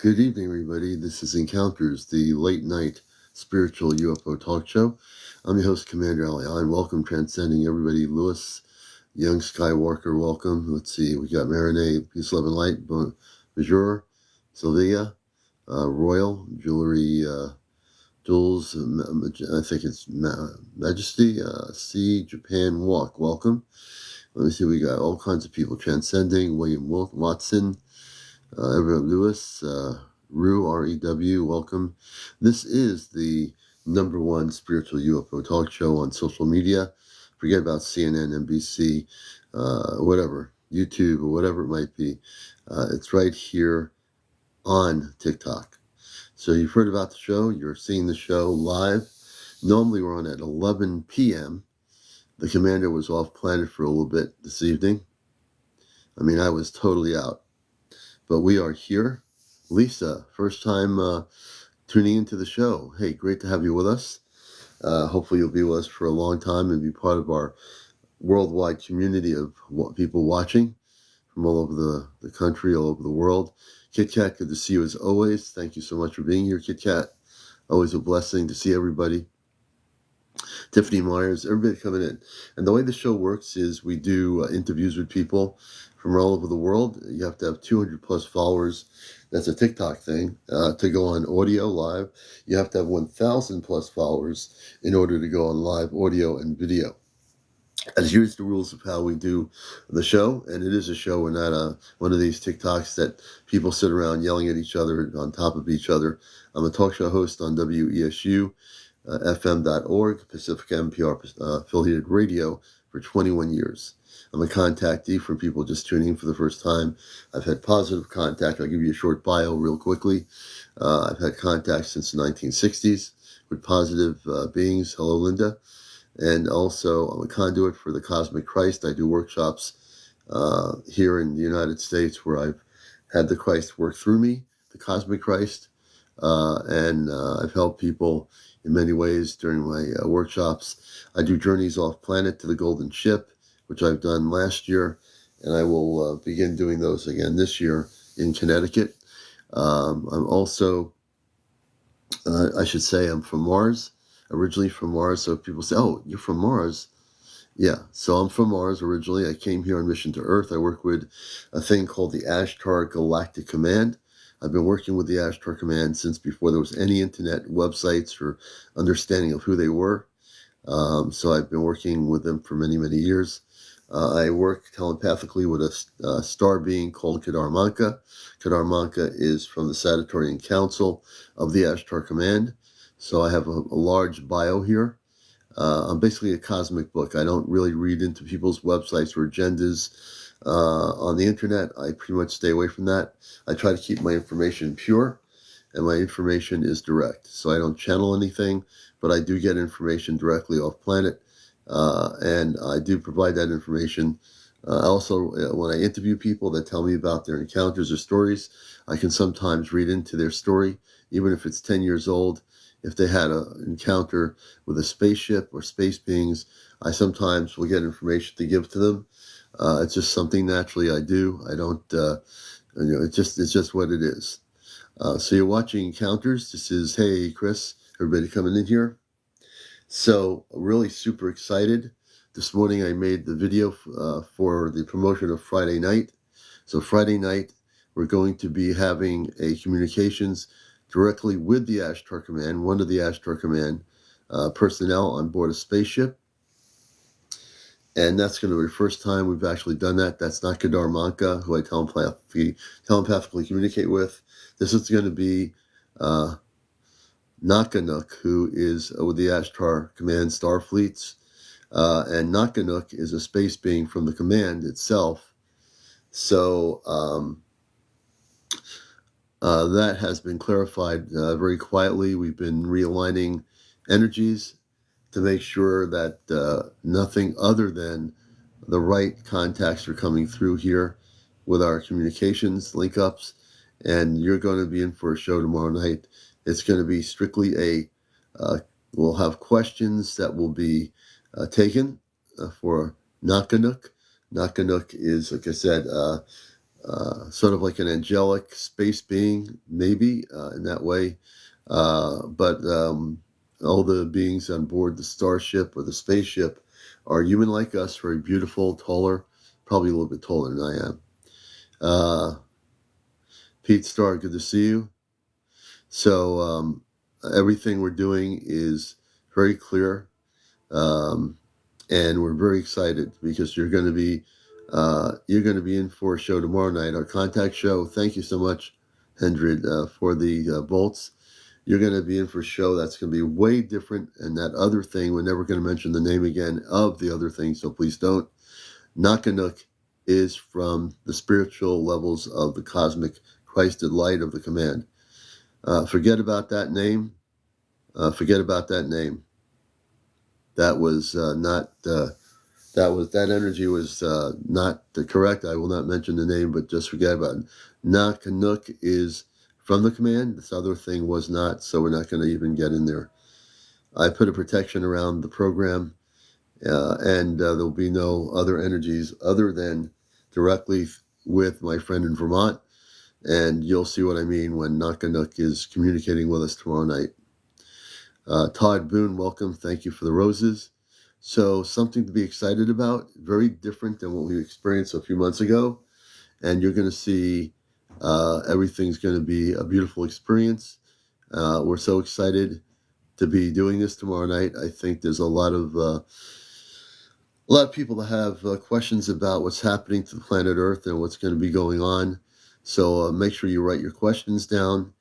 Good evening, everybody. This is Encounters, the late night spiritual UFO talk show. I'm your host, CmdrAleon. Welcome, transcending everybody. Lewis, Young Skywalker, welcome. Let's see, we got Marinette, Peace, Love, and Light, Bonjour, Sylvia, Royal, Jewelry, Jules, I think it's Majesty, C, Japan Walk, welcome. Let me see, we got all kinds of people transcending. William Watson, Everett Lewis, Rue, R-E-W, welcome. This is the #1 spiritual UFO talk show on social media. Forget about CNN, NBC, whatever, YouTube, or whatever it might be. It's right here on TikTok. So you've heard about the show. You're seeing the show live. Normally we're on at 11 p.m. The commander was off planet for a little bit this evening. I mean, I was totally out. But we are here. Lisa, first time tuning into the show. Hey, great to have you with us. Hopefully you'll be with us for a long time and be part of our worldwide community of people watching from all over the country, all over the world. Kit Kat, good to see you as always. Thank you so much for being here, Kit Kat. Always a blessing to see everybody. Tiffany Myers, everybody coming in. And the way the show works is we do interviews with people from all over the world. You have to have 200 plus followers. That's a TikTok thing. To go on audio live, you have to have 1,000 plus followers in order to go on live audio and video. And here's the rules of how we do the show. And it is a show. We're not one of these TikToks that people sit around yelling at each other on top of each other. I'm a talk show host on WESU. FM.org, Pacific NPR affiliated radio for 21 years. I'm a contactee for people just tuning in for the first time. I've had positive contact. I'll give you a short bio real quickly. I've had contact since the 1960s with positive beings. Hello, Linda. And also, I'm a conduit for the Cosmic Christ. I do workshops here in the United States where I've had the Christ work through me, the Cosmic Christ, and I've helped people in many ways during my workshops. I do journeys off planet to the Golden Ship, which I've done last year, and I will begin doing those again this year in Connecticut. I'm also, I should say, I'm from Mars, originally from Mars. So if people say, oh, you're from Mars. Yeah, so I'm from Mars originally. I came here on mission to Earth. I work with a thing called the Ashtar Galactic Command. I've been working with the Ashtar Command since before there was any internet websites or understanding of who they were. So I've been working with them for many, many years. I work telepathically with a star being called Kedarmanka. Kedarmanka is from the Sagittarian Council of the Ashtar Command. So I have a large bio here. I'm basically a cosmic book. I don't really read into people's websites or agendas on the internet. I pretty much stay away from that. I try to keep my information pure, and my information is direct. So I don't channel anything, but I do get information directly off planet, and I do provide that information. Also, when I interview people that tell me about their encounters or stories, I can sometimes read into their story, even if it's 10 years old. If they had an encounter with a spaceship or space beings, I sometimes will get information to give to them. It's just something naturally I do. I don't, it's just what it is. So you're watching Encounters. This is, hey, Chris, everybody coming in here. So really super excited. This morning I made the video for the promotion of Friday night. So Friday night, we're going to be having a communications directly with the Ashtar Command, one of the Ashtar Command personnel on board a spaceship. And that's going to be the first time we've actually done that. That's not Kedarmanka, who I telepathically communicate with. This is going to be Nocanook, who is with the Ashtar Command Starfleets. And Nocanook is a space being from the command itself. So that has been clarified very quietly. We've been realigning energies to make sure that nothing other than the right contacts are coming through here with our communications link-ups. And you're going to be in for a show tomorrow night. It's going to be strictly we'll have questions that will be taken for Nocanook. Nocanook is, like I said, sort of like an angelic space being, maybe in that way. But all the beings on board the starship or the spaceship are human like us, very beautiful, taller, probably a little bit taller than I am. Pete Starr, good to see you. So everything we're doing is very clear, and we're very excited because you're going to be in for a show tomorrow night, our contact show. Thank you so much, Hendred, for the bolts. You're going to be in for a show that's going to be way different. And that other thing, we're never going to mention the name again of the other thing, so please don't. Nocanook is from the spiritual levels of the cosmic Christed light of the command. Forget about that name. Forget about that name. That was not. That energy was not correct. I will not mention the name, but just forget about it. Nocanook is from the command. This other thing was not, so we're not going to even get in there. I put a protection around the program, and there will be no other energies other than directly with my friend in Vermont. And you'll see what I mean when Nocanook is communicating with us tomorrow night. Todd Boone, welcome. Thank you for the roses. So something to be excited about, very different than what we experienced a few months ago. And you're going to see everything's going to be a beautiful experience. We're so excited to be doing this tomorrow night. I think there's a lot of people that have questions about what's happening to the planet Earth and what's going to be going on. So make sure you write your questions down.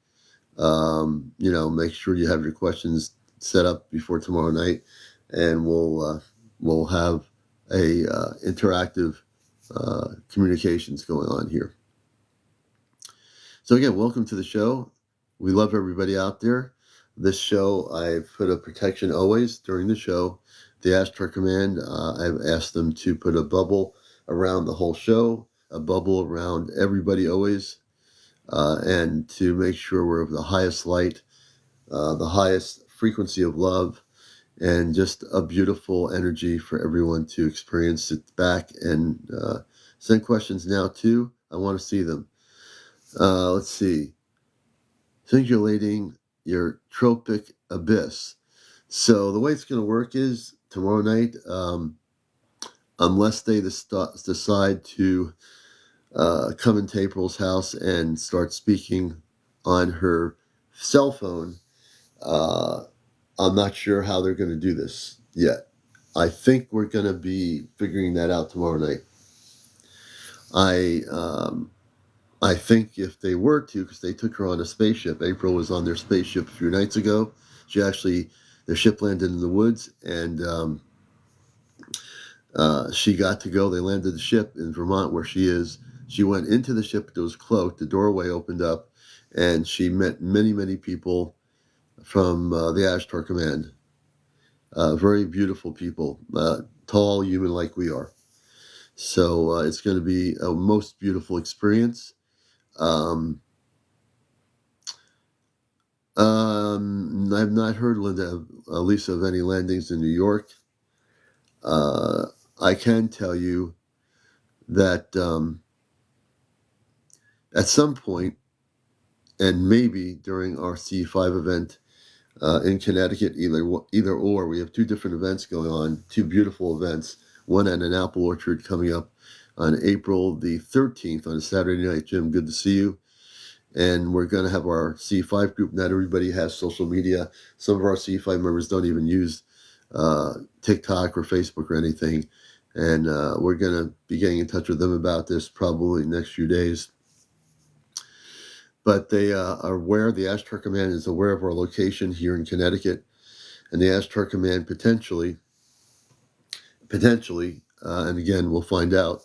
Make sure you have your questions set up before tomorrow night, and we'll have a interactive communications going on here. So again, welcome to the show. We love everybody out there. This show, I've put a protection always during the show. The Ashtar Command, I've asked them to put a bubble around the whole show, a bubble around everybody always, and to make sure we're of the highest light, the highest frequency of love, and just a beautiful energy for everyone to experience it back. And send questions now too. I want to see them. Let's see. Singulating your tropic abyss. So the way it's going to work is tomorrow night, unless they decide to come into April's house and start speaking on her cell phone, I'm not sure how they're going to do this yet. I think we're going to be figuring that out tomorrow night. I think if they were to, because they took her on a spaceship. April was on their spaceship a few nights ago. Their ship landed in the woods, and she got to go. They landed the ship in Vermont, where she is. She went into the ship. It was cloaked. The doorway opened up, and she met many, many people from the Ashtar Command. Very beautiful people, tall, human like we are. So it's going to be a most beautiful experience. I've not heard, Lisa, of any landings in New York. I can tell you that at some point, and maybe during our C5 event in Connecticut, either or, we have two different events going on, two beautiful events. One at an apple orchard coming up on April the 13th on a Saturday night. Jim, good to see you. And we're going to have our C5 group. Not everybody has social media. Some of our C5 members don't even use TikTok or Facebook or anything. And we're going to be getting in touch with them about this probably next few days. But they are aware, the Ashtar Command is aware of our location here in Connecticut. And the Ashtar Command potentially, and again, we'll find out,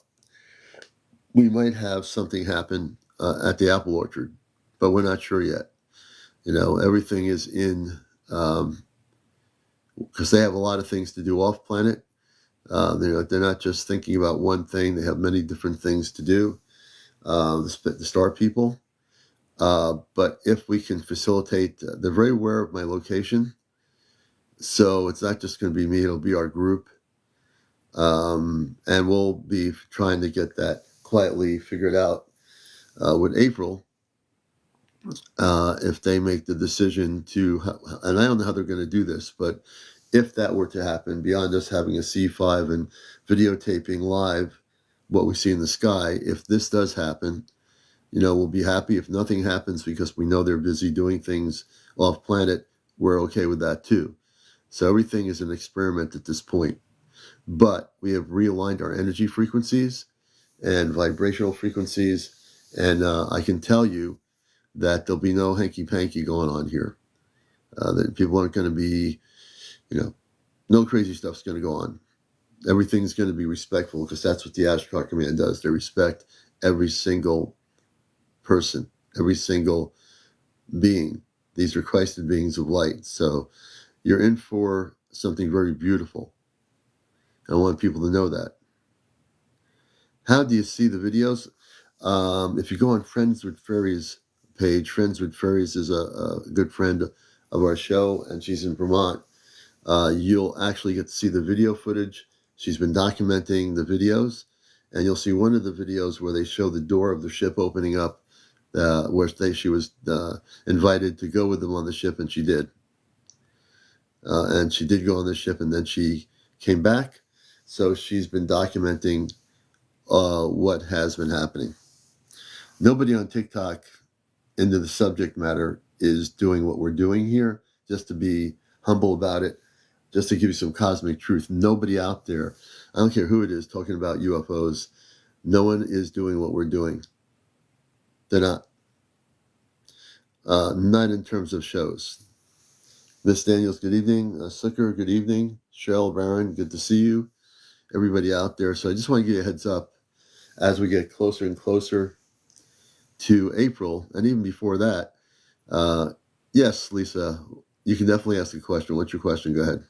we might have something happen at the apple orchard, but we're not sure yet. Everything is in, because they have a lot of things to do off planet. They're not just thinking about one thing. They have many different things to do, the star people. But if we can facilitate, they're very aware of my location. So it's not just going to be me, it'll be our group. And we'll be trying to get that quietly figured out with April, if they make the decision to, and I don't know how they're going to do this, but if that were to happen, beyond us having a C5 and videotaping live what we see in the sky, if this does happen, we'll be happy. If nothing happens because we know they're busy doing things off planet, we're okay with that too. So everything is an experiment at this point. But we have realigned our energy frequencies and vibrational frequencies, and I can tell you that there'll be no hanky-panky going on here. That people aren't going to be, no crazy stuff's going to go on. Everything's going to be respectful, because that's what the Ashtar command does. They respect every single person, every single being. These are Christed beings of light. So you're in for something very beautiful. I want people to know that. How do you see the videos? If you go on Friends with Fairies page, Friends with Fairies is a good friend of our show, and she's in Vermont. You'll actually get to see the video footage. She's been documenting the videos, and you'll see one of the videos where they show the door of the ship opening up, where she was invited to go with them on the ship, and she did. And she did go on the ship, and then she came back. So she's been documenting what has been happening. Nobody on TikTok into the subject matter is doing what we're doing here, just to be humble about it, just to give you some cosmic truth. Nobody out there, I don't care who it is, talking about UFOs. No one is doing what we're doing. They're not. Not in terms of shows. Miss Daniels, good evening. Sucker, good evening. Cheryl, Baron, good to see you. Everybody out there. So I just want to give you a heads up as we get closer and closer to April, and even before that. Yes, Lisa, you can definitely ask a question. What's your question? Go ahead.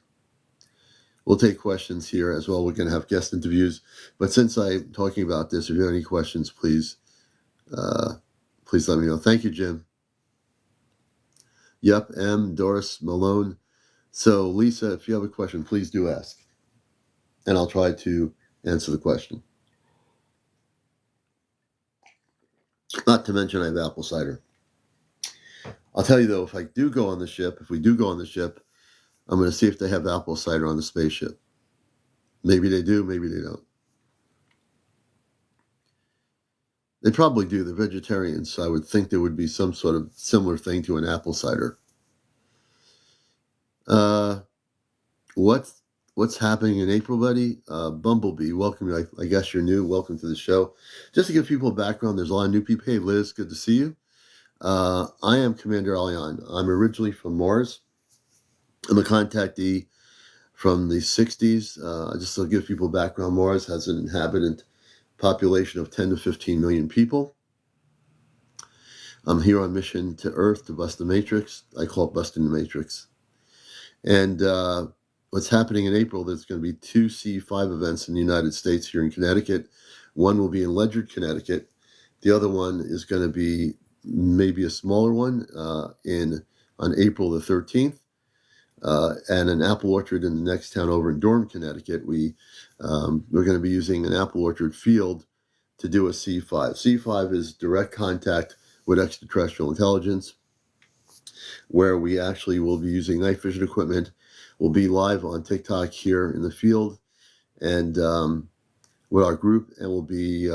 We'll take questions here as well. We're going to have guest interviews. But since I'm talking about this, if you have any questions, please let me know. Thank you, Jim. Yep, M. Doris Malone. So, Lisa, if you have a question, please do ask. And I'll try to answer the question. Not to mention I have apple cider. I'll tell you, though, if we do go on the ship, I'm going to see if they have apple cider on the spaceship. Maybe they do, maybe they don't. They probably do. They're vegetarians, so I would think there would be some sort of similar thing to an apple cider. What's happening in April, buddy? Bumblebee, welcome. I guess you're new. Welcome to the show. Just to give people a background, there's a lot of new people. Hey, Liz, good to see you. I am CmdrAleon. I'm originally from Mars. I'm a contactee from the 60s. Just to give people background, Mars has an inhabitant population of 10 to 15 million people. I'm here on mission to Earth to bust the Matrix. I call it busting the Matrix. And what's happening in April, there's going to be 2 C5 events in the United States here in Connecticut. One will be in Ledyard, Connecticut. The other one is going to be maybe a smaller one on April the 13th. And an apple orchard in the next town over in Durham, Connecticut. We're going to be using an apple orchard field to do a C5. C5 is direct contact with extraterrestrial intelligence, where we actually will be using night vision equipment. We'll be live on TikTok here in the field and with our group, and we'll be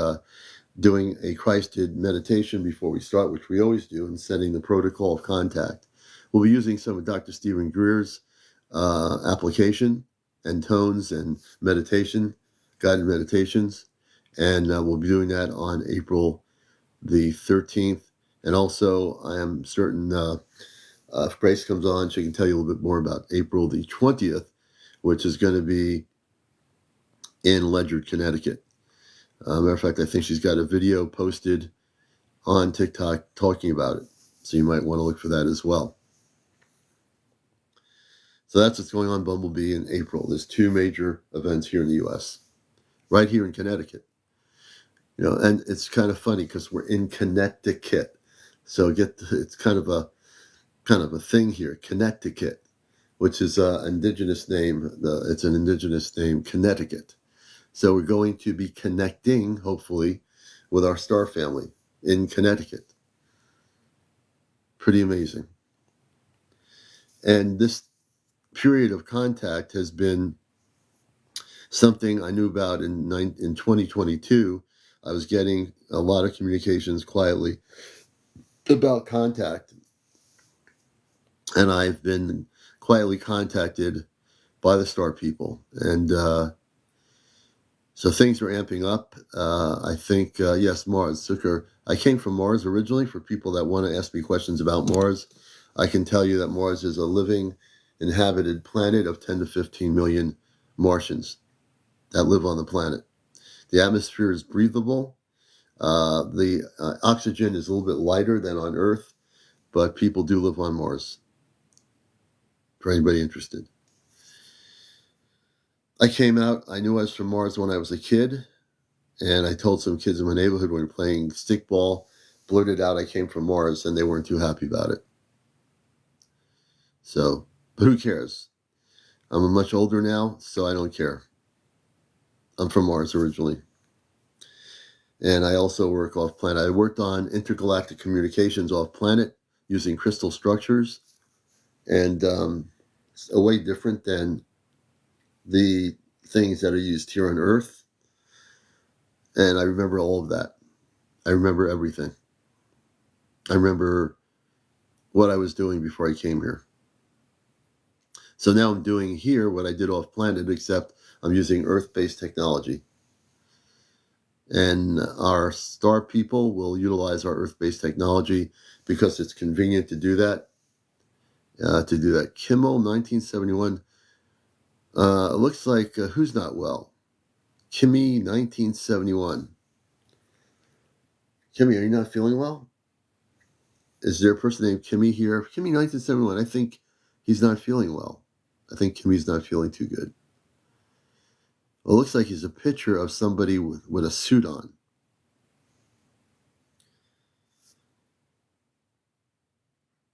doing a Christed meditation before we start, which we always do, and setting the protocol of contact. We'll be using some of Dr. Stephen Greer's application and tones and meditation, guided meditations, and we'll be doing that on April the 13th. And also, I am certain if Grace comes on, she can tell you a little bit more about April the 20th, which is going to be in Ledyard, Connecticut. Matter of fact, I think she's got a video posted on TikTok talking about it. So you might want to look for that as well. So that's what's going on Bumblebee in April. There's 2 major events here in the U.S., right here in Connecticut. And it's kind of funny because we're in Connecticut. So it's kind of a thing here, Connecticut, which is an indigenous name. It's an indigenous name, Connecticut. So we're going to be connecting, hopefully, with our star family. in Connecticut. Pretty amazing. And this period of contact has been something I knew about in 2022. I was getting a lot of communications quietly about contact, and I've been quietly contacted by the star people, and so things are amping up. I think, yes, Mars. I came from Mars originally. For people that want to ask me questions about Mars, I can tell you that Mars is a living, inhabited planet of 10 to 15 million Martians that live on the planet. The atmosphere is breathable. The oxygen is a little bit lighter than on Earth, but people do live on Mars, for anybody interested. I came out, I knew I was from Mars when I was a kid, and I told some kids in my neighborhood when we were playing stickball, blurted out I came from Mars, and they weren't too happy about it. So, but who cares? I'm much older now, so I don't care. I'm from Mars originally. And I also work off planet. I worked on intergalactic communications off planet using crystal structures, and a way different than the things that are used here on Earth. And I remember all of that. I remember everything. I remember what I was doing before I came here. So now I'm doing here what I did off planet, except I'm using Earth-based technology. And our star people will utilize our Earth-based technology because it's convenient to do that. Kimmel, 1971. It looks like, who's not well? Kimmy, 1971. Kimmy, are you not feeling well? Is there a person named Kimmy here? Kimmy, 1971. I think he's not feeling well. I think Kimmy's not feeling too good. Well, it looks like he's a picture of somebody with a suit on.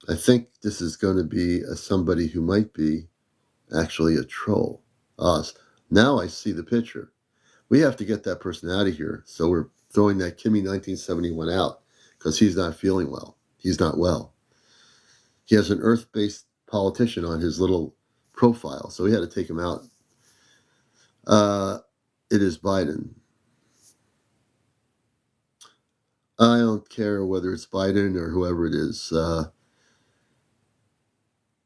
I think this is going to be somebody who might be actually a troll. Now I see the picture. We have to get that person out of here. So we're throwing that Kimmy 1971 out because he's not feeling well. He's not well. He has an Earth-based politician on his little profile, so we had to take him out. It is Biden. I don't care whether it's Biden or whoever it is.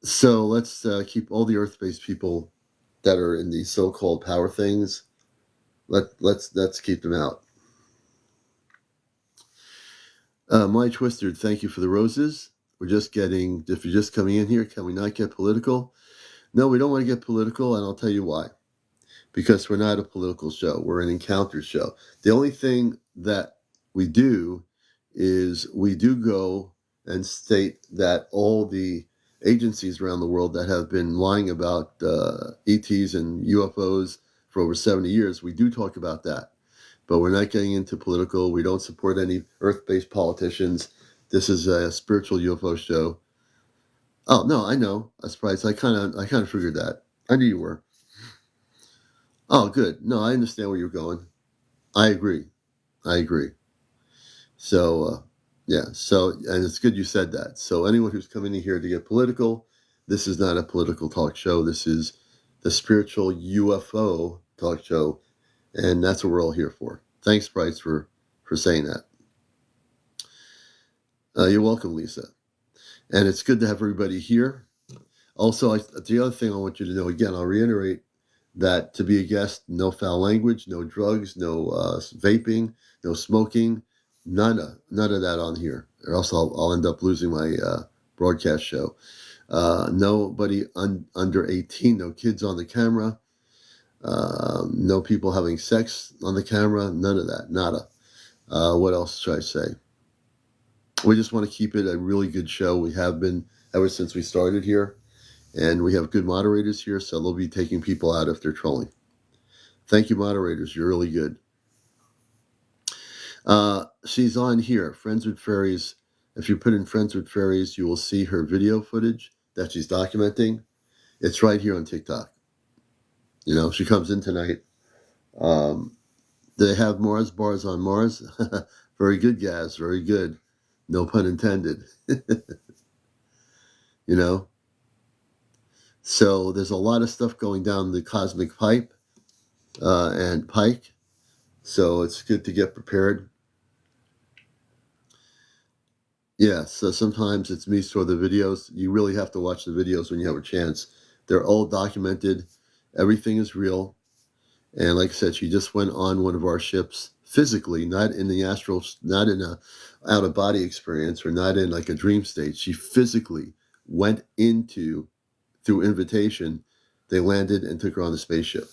So let's keep all the Earth-based people that are in these so-called power things. Let's keep them out. My Twisted, thank you for the roses. If you're just coming in here, can we not get political? No, we don't want to get political, and I'll tell you why. Because we're not a political show. We're an encounter show. The only thing that we do is we do go and state that all the agencies around the world that have been lying about ETs and UFOs for over 70 years, we do talk about that. But we're not getting into political. We don't support any Earth-based politicians. This is a spiritual UFO show. Oh no, I know. I'm surprised. I kind of figured that. I knew you were. Oh, good. No, I understand where you're going. I agree. So, yeah. So, and it's good you said that. So, anyone who's coming in here to get political, this is not a political talk show. This is the spiritual UFO talk show, and that's what we're all here for. Thanks, Bryce, for saying that. You're welcome, Lisa. And it's good to have everybody here. Also, the other thing I want you to know, again, I'll reiterate that to be a guest, no foul language, no drugs, no vaping, no smoking, none of that on here, or else I'll end up losing my broadcast show. Nobody under 18, no kids on the camera, no people having sex on the camera, none of that, nada. What else should I say? We just want to keep it a really good show. We have been ever since we started here. And we have good moderators here, so they'll be taking people out if they're trolling. Thank you, moderators. You're really good. She's on here, Friends with Fairies. If you put in Friends with Fairies, you will see her video footage that she's documenting. It's right here on TikTok. You know, she comes in tonight. They have Mars bars on Mars. Very good, Gaz. Very good. No pun intended. You know? So there's a lot of stuff going down the cosmic pipe and pike. So it's good to get prepared. Yeah, so sometimes it's me for the videos. You really have to watch the videos when you have a chance. They're all documented. Everything is real. And like I said, she just went on one of our ships physically, not in the astral, not in a out of body experience or not in like a dream state. She physically went into, through invitation, they landed and took her on the spaceship.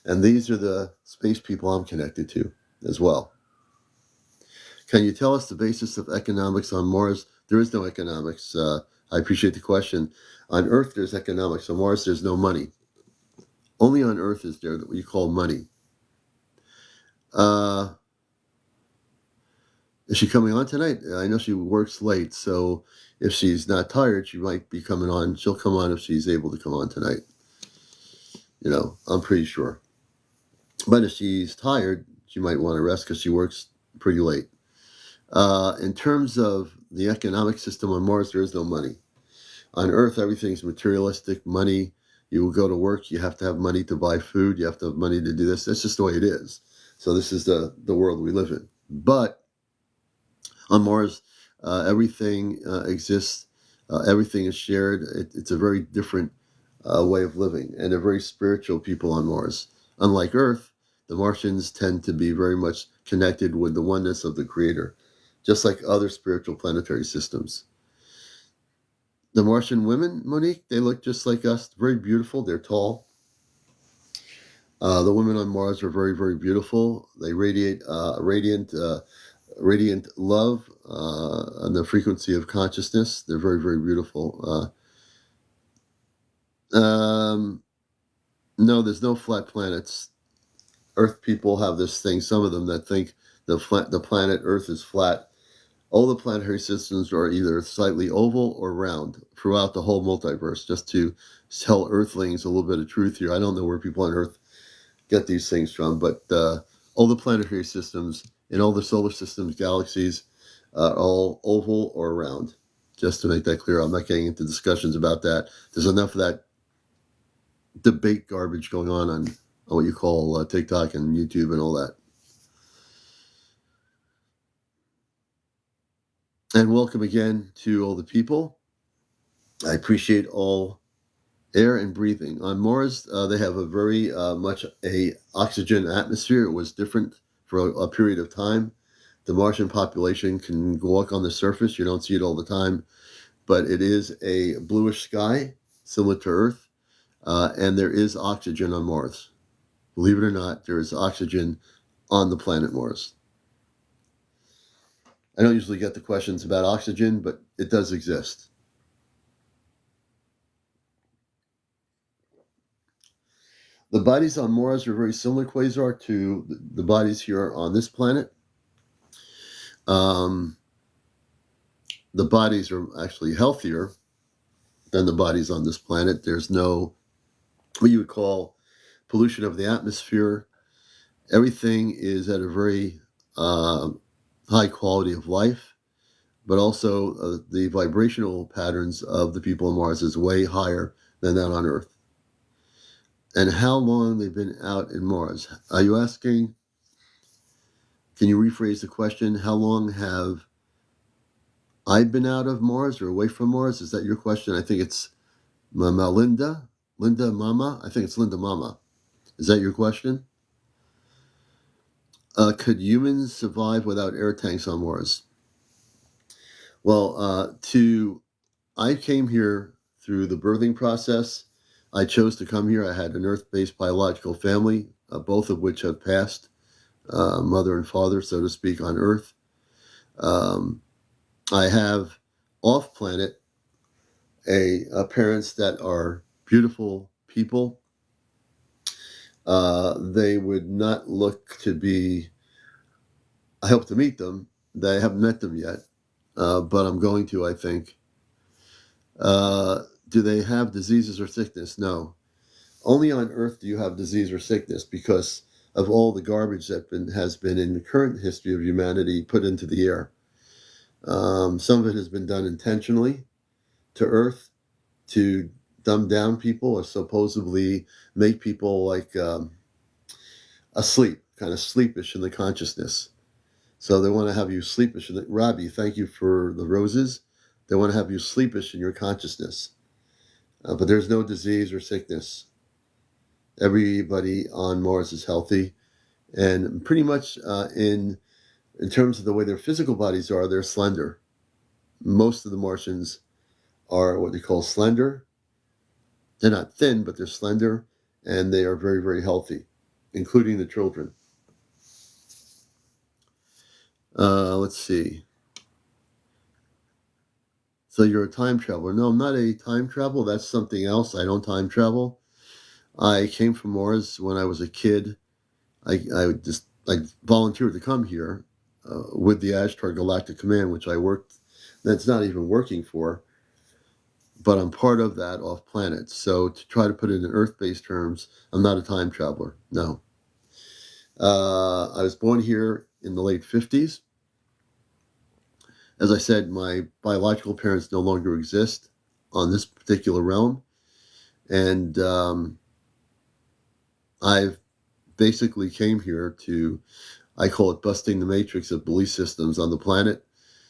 And these are the space people I'm connected to as well. Can you tell us the basis of economics on Mars? There is no economics. I appreciate the question. On Earth, there's economics. On Mars, there's no money. Only on Earth is there what you call money. Is she coming on tonight? I know she works late, so if she's not tired, she might be coming on. She'll come on if she's able to come on tonight. You know, I'm pretty sure. But if she's tired, she might want to rest because she works pretty late. In terms of the economic system on Mars, there is no money. On Earth, everything's materialistic, money. You will go to work, you have to have money to buy food, you have to have money to do this. That's just the way it is. So this is the world we live in. But on Mars, everything exists. Everything is shared. It's a very different way of living, and they're very spiritual people on Mars. Unlike Earth, the Martians tend to be very much connected with the oneness of the Creator, just like other spiritual planetary systems. The Martian women, Monique, they look just like us. Very beautiful. They're tall. The women on Mars are very, very beautiful. They radiate radiant love and the frequency of consciousness. They're very, very beautiful. No, there's no flat planets. Earth people have this thing, some of them, that think the planet Earth is flat. All the planetary systems are either slightly oval or round throughout the whole multiverse, just to tell Earthlings a little bit of truth here. I don't know where people on Earth get these things from, but all the planetary systems in all the solar systems, galaxies, are all oval or round. Just to make that clear, I'm not getting into discussions about that. There's enough of that debate garbage going on what you call TikTok and YouTube and all that. And welcome again to all the people. I appreciate all air and breathing. On Mars, they have a very much a oxygen atmosphere. It was different for a period of time. The Martian population can walk on the surface. You don't see it all the time, but it is a bluish sky, similar to Earth, and there is oxygen on Mars. Believe it or not, there is oxygen on the planet Mars. I don't usually get the questions about oxygen, but it does exist. The bodies on Mars are very similar, Quasar, to the bodies here on this planet. The bodies are actually healthier than the bodies on this planet. There's no, what you would call, pollution of the atmosphere. Everything is at a very high quality of life, but also the vibrational patterns of the people on Mars is way higher than that on Earth. And how long they've been out in Mars? Are you asking? Can you rephrase the question? How long have I been out of Mars or away from Mars? Is that your question? I think it's Linda Mama. I think it's Linda Mama. Is that your question? Could humans survive without air tanks on Mars? Well, I came here through the birthing process. I chose to come here. I had an Earth-based biological family, both of which have passed, mother and father, so to speak, on Earth. I have off-planet parents that are beautiful people. They would not look to be, I hope to meet them. I haven't met them yet, but I'm going to, I think. Do they have diseases or sickness? No. Only on Earth do you have disease or sickness, because of all the garbage that has been in the current history of humanity put into the air. Some of it has been done intentionally to Earth to dumb down people or supposedly make people like asleep, kind of sleepish in the consciousness. So they want to have you sleepish. Robbie, thank you for the roses. They want to have you sleepish in your consciousness. But there's no disease or sickness. Everybody on Mars is healthy. And pretty much in terms of the way their physical bodies are, they're slender. Most of the Martians are what they call slender. They're not thin, but they're slender, and they are very, very healthy, including the children. Let's see. So you're a time traveler. No, I'm not a time traveler. That's something else. I don't time travel. I came from Mars when I was a kid. I volunteered to come here with the Ashtar Galactic Command, which I worked. That's not even working for, but I'm part of that off planet. So to try to put it in Earth-based terms, I'm not a time traveler. No. I was born here in the late 50s. As I said, my biological parents no longer exist on this particular realm. And I've basically came here to, I call it busting the matrix of belief systems on the planet,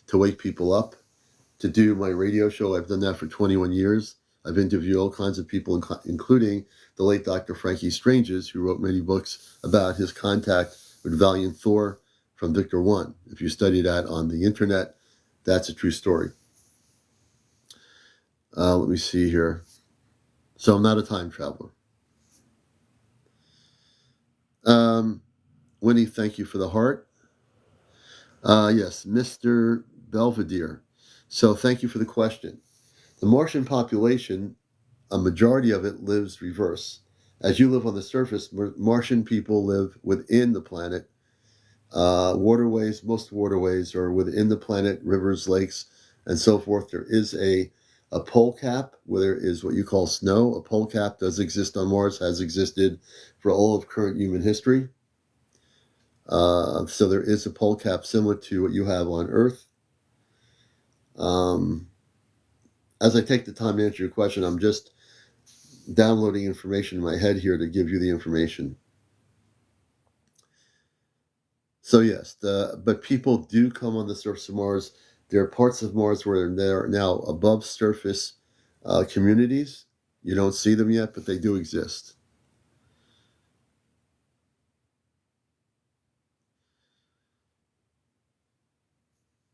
to wake people up, to do my radio show. I've done that for 21 years. I've interviewed all kinds of people, including the late Dr. Frankie Stranges, who wrote many books about his contact with Valiant Thor from Victor 1. If you study that on the internet, that's a true story. Let me see here. So I'm not a time traveler. Winnie, thank you for the heart. Yes, Mr. Belvedere. So thank you for the question. The Martian population, a majority of it lives reverse. As you live on the surface, Martian people live within the planet. Waterways, most waterways are within the planet, rivers, lakes, and so forth. There is a pole cap where there is what you call snow. A pole cap does exist on Mars, has existed for all of current human history. So there is a pole cap similar to what you have on Earth. As I take the time to answer your question, I'm just downloading information in my head here to give you the information. So yes, but people do come on the surface of Mars. There are parts of Mars where there are now above surface communities. You don't see them yet, but they do exist.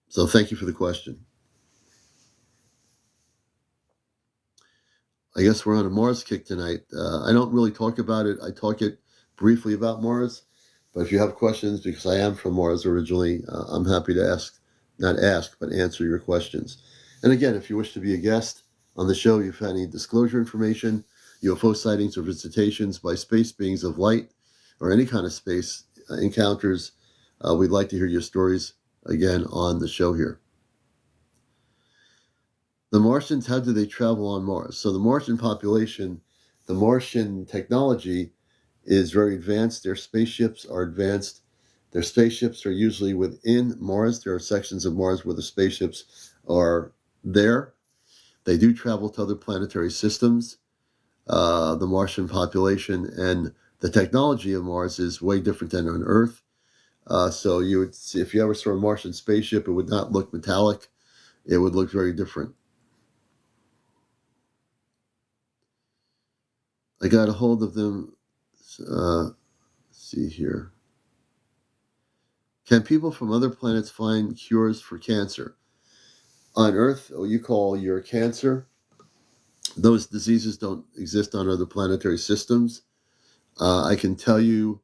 So thank you for the question. I guess we're on a Mars kick tonight. I don't really talk about it. I talk it briefly about Mars, but if you have questions, because I am from Mars originally, I'm happy to but answer your questions. And again, if you wish to be a guest on the show, you've had any disclosure information, UFO sightings or visitations by space beings of light, or any kind of space encounters, we'd like to hear your stories again on the show here. The Martians, how do they travel on Mars? So the Martian population, the Martian technology is very advanced. Their spaceships are advanced. Their spaceships are usually within Mars. There are sections of Mars where the spaceships are there. They do travel to other planetary systems. The Martian population and the technology of Mars is way different than on Earth. So you would see, if you ever saw a Martian spaceship, it would not look metallic. It would look very different. I got a hold of them. See here. Can people from other planets find cures for cancer? On Earth, what you call your cancer, those diseases don't exist on other planetary systems. I can tell you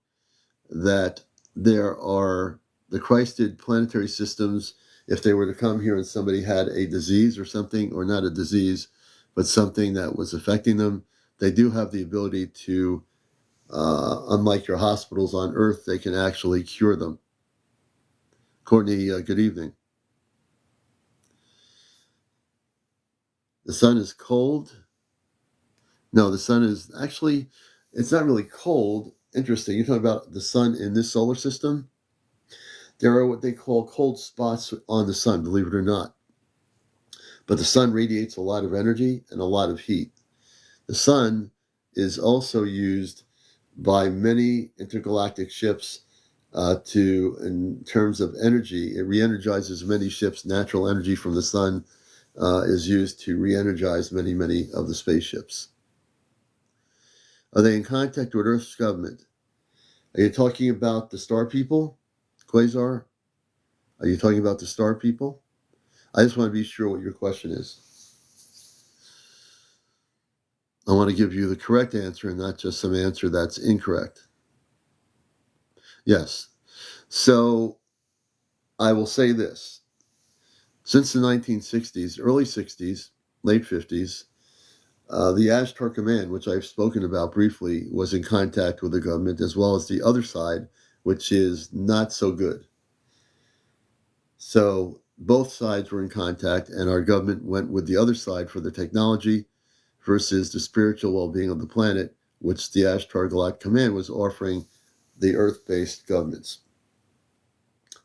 that there are the Christed planetary systems. If they were to come here and somebody had a disease or something, or not a disease, but something that was affecting them, they do have the ability to, unlike your hospitals on Earth, they can actually cure them. Courtney, good evening. The sun is cold. No, the sun is actually, it's not really cold. interesting. You're talking about the sun in this solar system. There are what they call cold spots on the sun, believe it or not. But the sun radiates a lot of energy and a lot of heat. The sun is also used by many intergalactic ships in terms of energy. It re-energizes many ships. Natural energy from the sun is used to re-energize many of the spaceships. Are they in contact with Earth's government? Are you talking about the star people, Quasar? Are you talking about the star people? I just want to be sure what your question is. I want to give you the correct answer and not just some answer that's incorrect. Yes. So I will say this. Since the 1960s, early 60s, late 50s, the Ashtar Command, which I've spoken about briefly, was in contact with the government, as well as the other side, which is not so good. So both sides were in contact, and our government went with the other side for the technology versus the spiritual well-being of the planet, which the Ashtar Galactic Command was offering the Earth-based governments.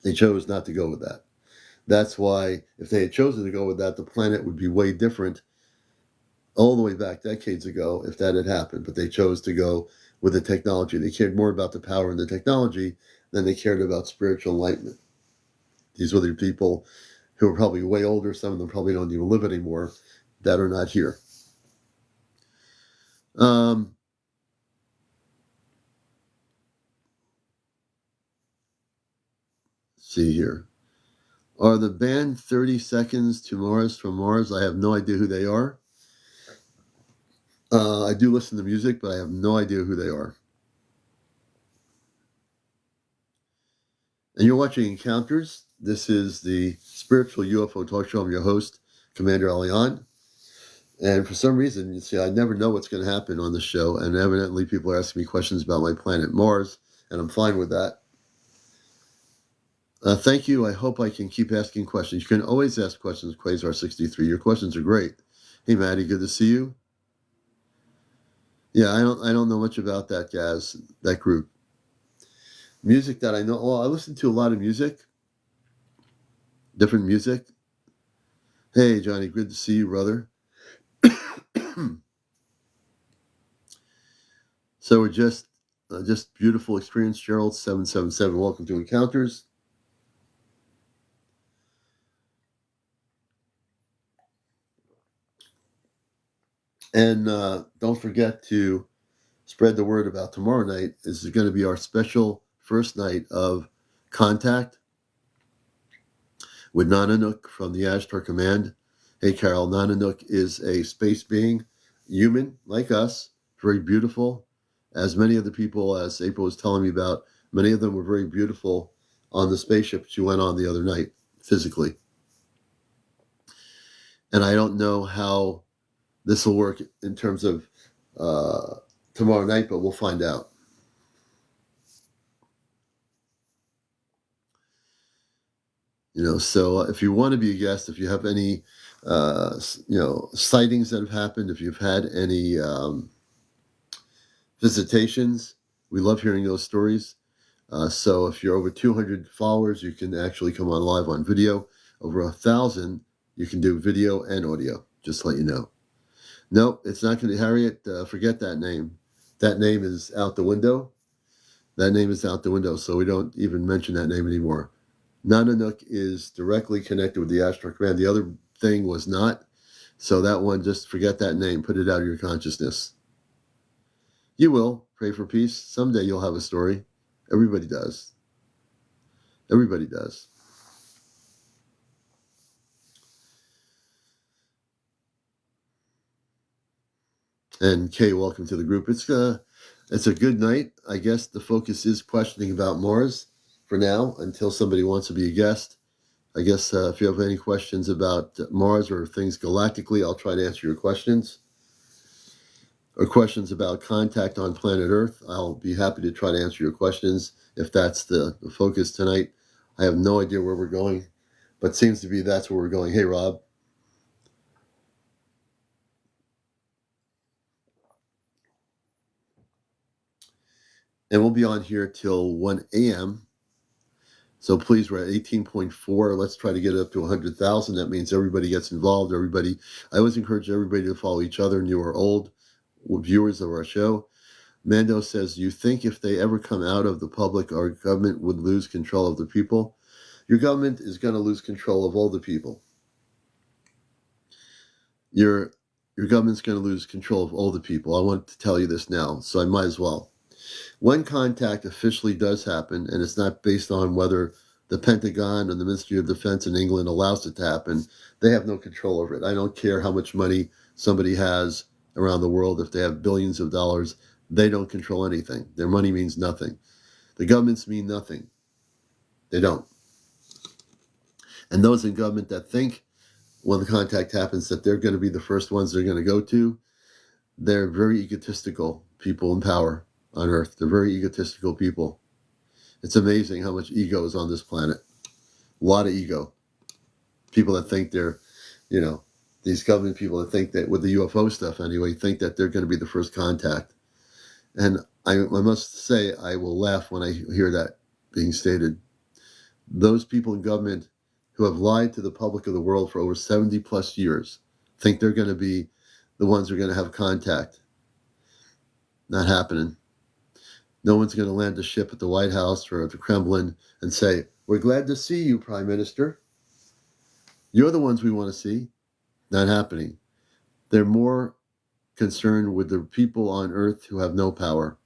They chose not to go with that. That's why, if they had chosen to go with that, the planet would be way different all the way back decades ago if that had happened. But they chose to go with the technology. They cared more about the power and the technology than they cared about spiritual enlightenment. These were the people who are probably way older. Some of them probably don't even live anymore that are not here. See here. Are the band 30 Seconds to Mars from Mars? I have no idea who they are. I do listen to music, but I have no idea who they are. And you're watching Encounters. This is the spiritual UFO talk show. I'm your host, CmdrAleon. And for some reason, you see, I never know what's going to happen on the show. And evidently, people are asking me questions about my planet Mars, and I'm fine with that. Thank you. I hope I can keep asking questions. You can always ask questions, Quasar63. Your questions are great. Hey, Maddie, good to see you. Yeah, I don't know much about that, Gaz, that group. Music that I know. Well, I listen to a lot of music, different music. Hey, Johnny, good to see you, brother. So we're just beautiful experience, Gerald 777. Welcome to Encounters. And don't forget to spread the word about tomorrow night. This is going to be our special first night of contact with Nocanook from the Ashtar Command. Hey, Carol, Nocanook is a space being, human like us, very beautiful. As many of the people, as April was telling me about, many of them were very beautiful on the spaceship she went on the other night, physically. And I don't know how this will work in terms of tomorrow night, but we'll find out. So if you want to be a guest, if you have any, sightings that have happened, if you've had any visitations, we love hearing those stories. So if you're over 200 followers, you can actually come on live on video. Over 1,000, you can do video and audio, just to let you know. Nope, it's not going to be Harriet. Forget that name. That name is out the window. That name is out the window, so we don't even mention that name anymore. Nocanook is directly connected with the Ashtar Command. The other thing was not. So that one, just forget that name. Put it out of your consciousness. You will. Pray for peace. Someday you'll have a story. Everybody does. Everybody does. And Kay, welcome to the group. It's a good night. I guess the focus is questioning about Mars for now until somebody wants to be a guest. I guess if you have any questions about Mars or things galactically, I'll try to answer your questions. Or questions about contact on planet Earth, I'll be happy to try to answer your questions if that's the focus tonight. I have no idea where we're going, but seems to be that's where we're going. Hey, Rob. And we'll be on here till 1 a.m. So please, we're at 18.4. Let's try to get it up to 100,000. That means everybody gets involved. I always encourage everybody to follow each other, new or old, viewers of our show. Mando says, you think if they ever come out of the public, our government would lose control of the people? Your government is going to lose control of all the people. Your government's going to lose control of all the people. I want to tell you this now, so I might as well. When contact officially does happen, and it's not based on whether the Pentagon and the Ministry of Defense in England allows it to happen, they have no control over it. I don't care how much money somebody has around the world. If they have billions of dollars, they don't control anything. Their money means nothing. The governments mean nothing. They don't. And those in government that think when the contact happens that they're going to be the first ones they're going to go to, they're very egotistical people in power on Earth. They're very egotistical people. It's amazing how much ego is on this planet. A lot of ego. People that think they're, these government people that think that, with the UFO stuff anyway, think that they're going to be the first contact. And I must say, I will laugh when I hear that being stated. Those people in government who have lied to the public of the world for over 70 plus years think they're going to be the ones who are going to have contact. Not happening. No one's going to land a ship at the White House or at the Kremlin and say, we're glad to see you, Prime Minister. You're the ones we want to see. Not happening. They're more concerned with the people on Earth who have no power.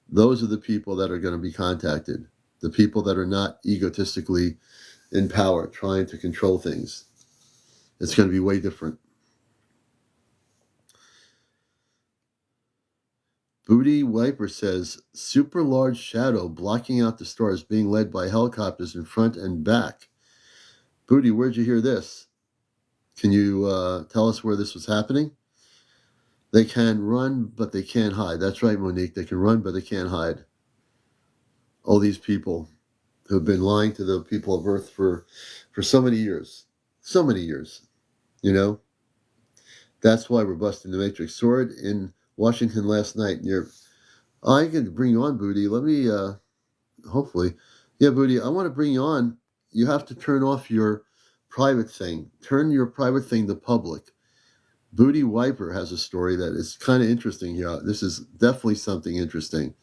Those are the people that are going to be contacted. The people that are not egotistically in power, trying to control things. It's going to be way different. Booty Wiper says, super large shadow blocking out the stars being led by helicopters in front and back. Booty, where'd you hear this? Can you tell us where this was happening? They can run, but they can't hide. That's right, Monique. They can run, but they can't hide. All these people who have been lying to the people of Earth for so many years. So many years. That's why we're busting the Matrix. Sword in Washington last night I can bring you on, Booty. Let me, hopefully. Yeah, Booty, I want to bring you on. You have to turn off your private thing. Turn your private thing to public. Booty Wiper has a story that is kind of interesting here. This is definitely something interesting.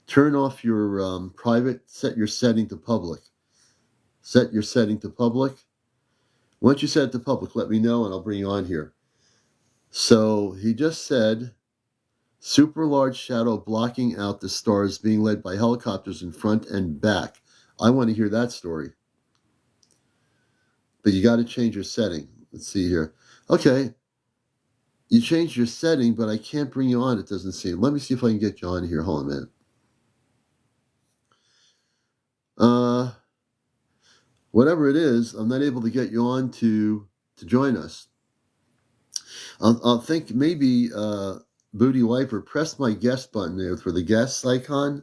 Turn off your private, set your setting to public. Set your setting to public. Once you set it to public, let me know and I'll bring you on here. So he just said, super large shadow blocking out the stars being led by helicopters in front and back. I want to hear that story. But you got to change your setting. Let's see here. Okay. You changed your setting, but I can't bring you on, it doesn't seem. Let me see if I can get you on here. Hold on a minute. Whatever it is, I'm not able to get you on to join us. I'll think maybe Booty Wiper, press my guest button there for the guest icon,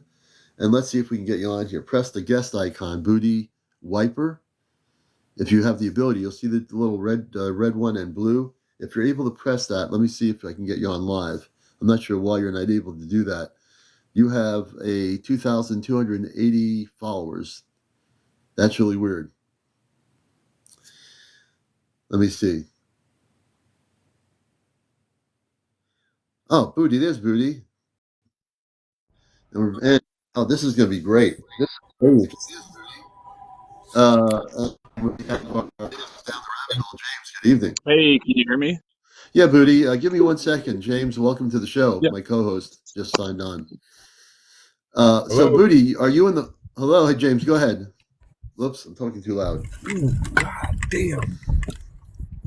and let's see if we can get you on here. Press the guest icon, Booty Wiper. If you have the ability, you'll see the little red one and blue. If you're able to press that, let me see if I can get you on live. I'm not sure why you're not able to do that. You have a 2,280 followers. That's really weird. Let me see. Oh, Booty, there's Booty. And this is going to be great. This is very interesting. James, good evening. Hey, can you hear me? Yeah, Booty. Give me 1 second. James, welcome to the show. Yep. My co-host just signed on. So, Booty, are you in the... Hello, hey, James, go ahead. Whoops, I'm talking too loud. Ooh, God damn.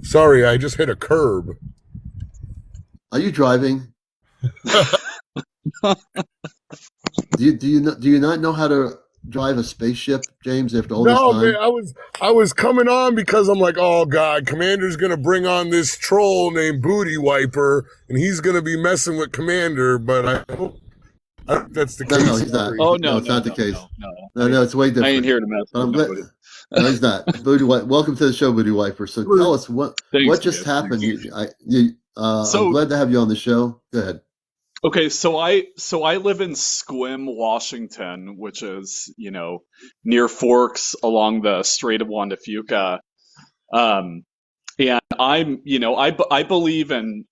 Sorry, I just hit a curb. Are you driving? Do you not know how to drive a spaceship, James, after all this time? No, man, I was coming on because I'm like, oh God, Commander's gonna bring on this troll named Booty Wiper, and he's gonna be messing with Commander. But I hope that's the case. No, he's not. Oh no, it's not the case. No, it's way different. I ain't here to mess with nobody. No, he's not. Booty, welcome to the show, Booty Wiper. So tell us what just happened. I'm glad to have you on the show. Go ahead. Okay, so I live in Sequim, Washington, which is, near Forks along the Strait of Juan de Fuca. Um, and I believe in,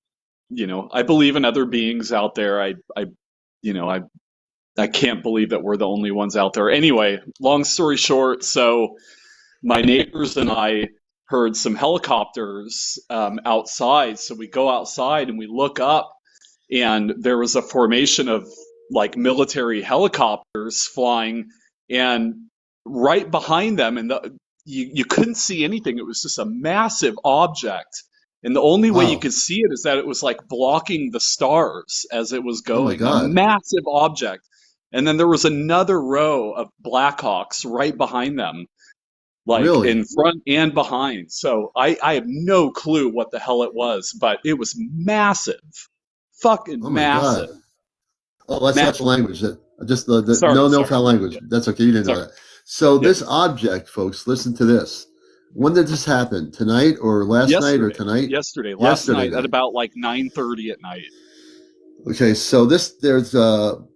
I believe in other beings out there. You know, I I can't believe that we're the only ones out there. Anyway, long story short, so my neighbors and I heard some helicopters outside. So we go outside and we look up, and there was a formation of like military helicopters flying, and right behind them, and you couldn't see anything. It was just a massive object. And the only way you Wow. could see it is that it was like blocking the stars as it was Oh my going, a God. massive object. And then there was another row of Blackhawks right behind them, like Really? in front and behind. So I have no clue what the hell it was, but it was massive. Fucking Oh my God. massive. Oh, that's Massive. language. Just Sorry, no sorry. foul language. Yeah, That's okay. You didn't know sorry. that. So Yeah. this object, folks, listen to this. When did this happen? Tonight or last night or Yesterday. tonight? Yesterday. Last Yesterday night at night. about like 9:30 at night. Okay, so there's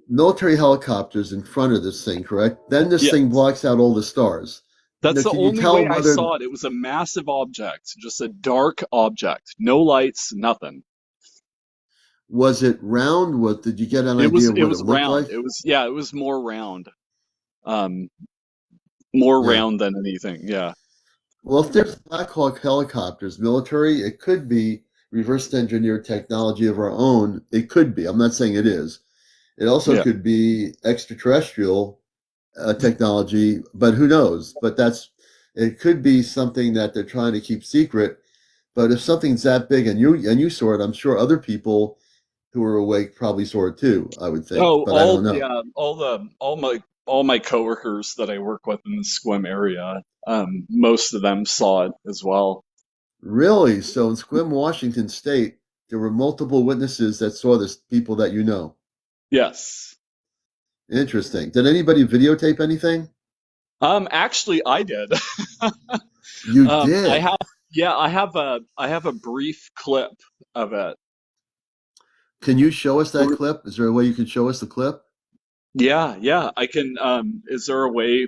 military helicopters in front of this thing, correct? Then this Yeah. thing blocks out all the stars. That's Now, the can you only tell way I whether saw it. It was a massive object, just a dark object. No lights, nothing. was it round? What did you get an It idea was of it what it was looked round. like? It was more round. Um more Yeah. round than anything. Yeah. Well, if there's Black Hawk helicopters, military, it could be reverse engineered technology of our own. It could be. I'm not saying it is. It also Yeah. could be extraterrestrial technology, but who knows? But it could be something that they're trying to keep secret. But if something's that big and you saw it, I'm sure other people who were awake probably saw it too. I would think, Oh, but I don't know. all my coworkers that I work with in the Squim area, most of them saw it as well. Really? So in Sequim, Washington State, there were multiple witnesses that saw this. People that you know. Yes. Interesting. Did anybody videotape anything? Actually, I did. You I did. have, yeah, I have a brief clip of it. Can you show us that clip? Is there a way you can show us the clip? Yeah, I can. Is there a way?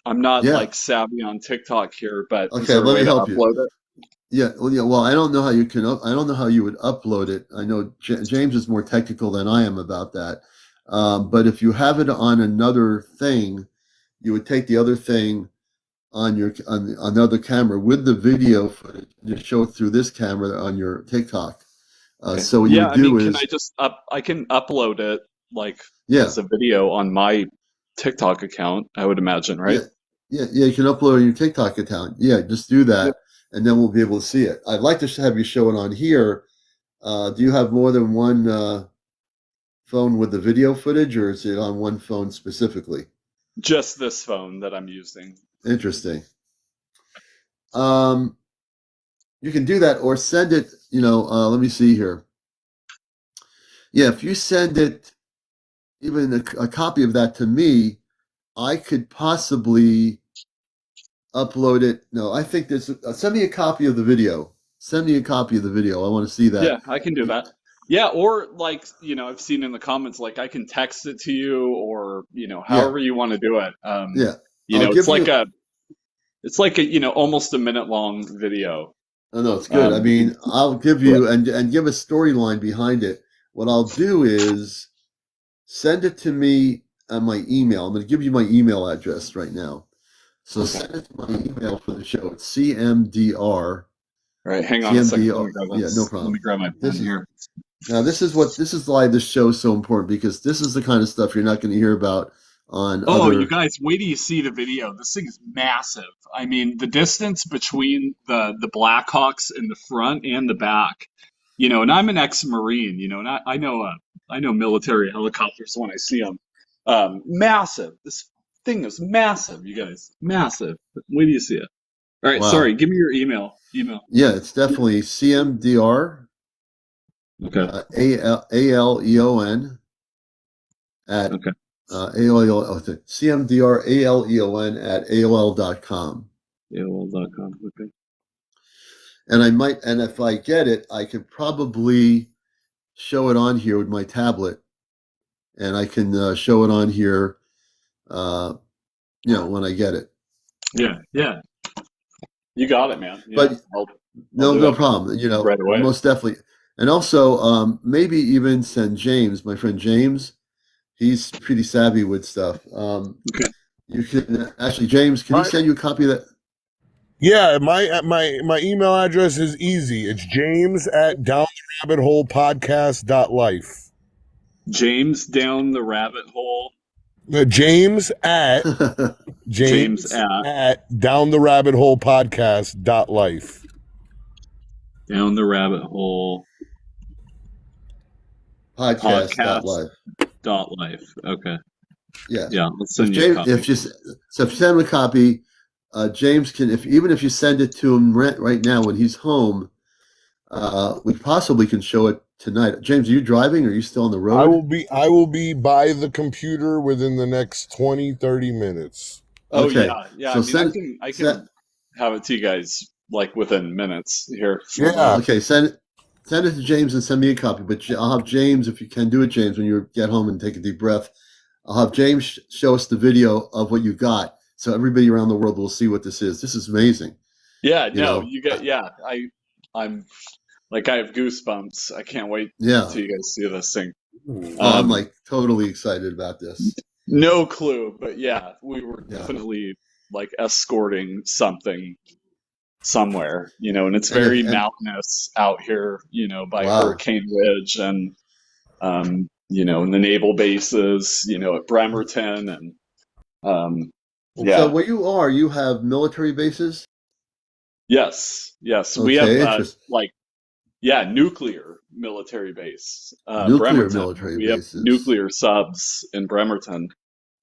I'm not Yeah. like savvy on TikTok here, but is Okay, there a let way me to help you. upload it? Yeah. Well, I don't know how you can. I don't know how you would upload it. I know James is more technical than I am about that. But if you have it on another thing, you would take the other thing on another camera with the video footage, just show it through this camera on your TikTok. Okay. So what you Yeah, would I mean, do can I is, just I can upload it like yeah, as a video on my TikTok account, I would imagine, right? yeah, yeah. You can upload on your TikTok account. Yeah, just do Yep. that, and then we'll be able to see it. I'd like to have you show it on here. Do you have more than one phone with the video footage, or is it on one phone specifically? Just this phone that I'm using. Interesting. Um, you can do that or send it. Let me see here. Yeah, if you send it, even a copy of that to me, I could possibly upload it. No, I think there's. Send me a copy of the video. Send me a copy of the video. I want to see that. Yeah, I can do that. Yeah, or like, I've seen in the comments, like I can text it to you, or, Yeah, however you want to do it. yeah. I'll It's give like you. almost a minute long video. Oh, no, it's good. I You can, mean, I'll give right. you and give a storyline behind it. What I'll do is send it to me on my email. I'm going to give you my email address right now. So Okay. send it to my email for the show. It's CMDR. All right, hang on a second. Let CMDR. me grab Yeah, no this. Let problem. me grab my pen This is here. Now this is why this show is so important, because this is the kind of stuff you're not going to hear about on Oh, you other. guys, wait till you see the video. This thing is massive. I mean, the distance between the Blackhawks in the front and the back, and I'm an ex-Marine, and I know military helicopters when I see them. Massive. This thing is massive, you guys. Massive. Wait till you see it. All right, Wow. sorry. Give me your email. Yeah, it's definitely CMDR Okay. ALEON at Okay. CMDRALEON at AOL.com. AOL.com. Okay. And if I get it, I could probably show it on here with my tablet and I can show it on here, when I get it. Yeah. You got it, man. Yeah, but I'll no problem. right away. Most definitely. And also, maybe even send James, my friend James. He's pretty savvy with stuff. Okay. You can actually, James, can he send you a copy of that? Yeah, my email address is easy. It's james@downtherabbitholepodcast.life. James down the rabbit hole. James at downtherabbitholepodcast.life. Down the rabbit hole podcast.life. .life. Okay. Yeah. Let's send you a copy. If you send him a copy, James can, even if you send it to him right now when he's home, we possibly can show it tonight. James, are you driving or are you still on the road? I will be by the computer within the next 20-30 minutes. Okay. Yeah. So I can have it to you guys like within minutes here. Yeah. Okay. Send it to James and send me a copy. But I'll have James, if you can do it, James, when you get home and take a deep breath, I'll have James show us the video of what you got, so everybody around the world will see what this is. This is amazing. Yeah. You get. Yeah. I'm like, I have goosebumps. I can't wait till you guys see this thing. I'm like totally excited about this. No clue, but yeah, we were definitely like escorting something somewhere, and it's very mountainous out here, by Hurricane Ridge and, in the naval bases, at Bremerton and, So where you are, you have military bases? Yes. Okay, We have nuclear military base. Nuclear Bremerton. military we bases. have nuclear subs in Bremerton.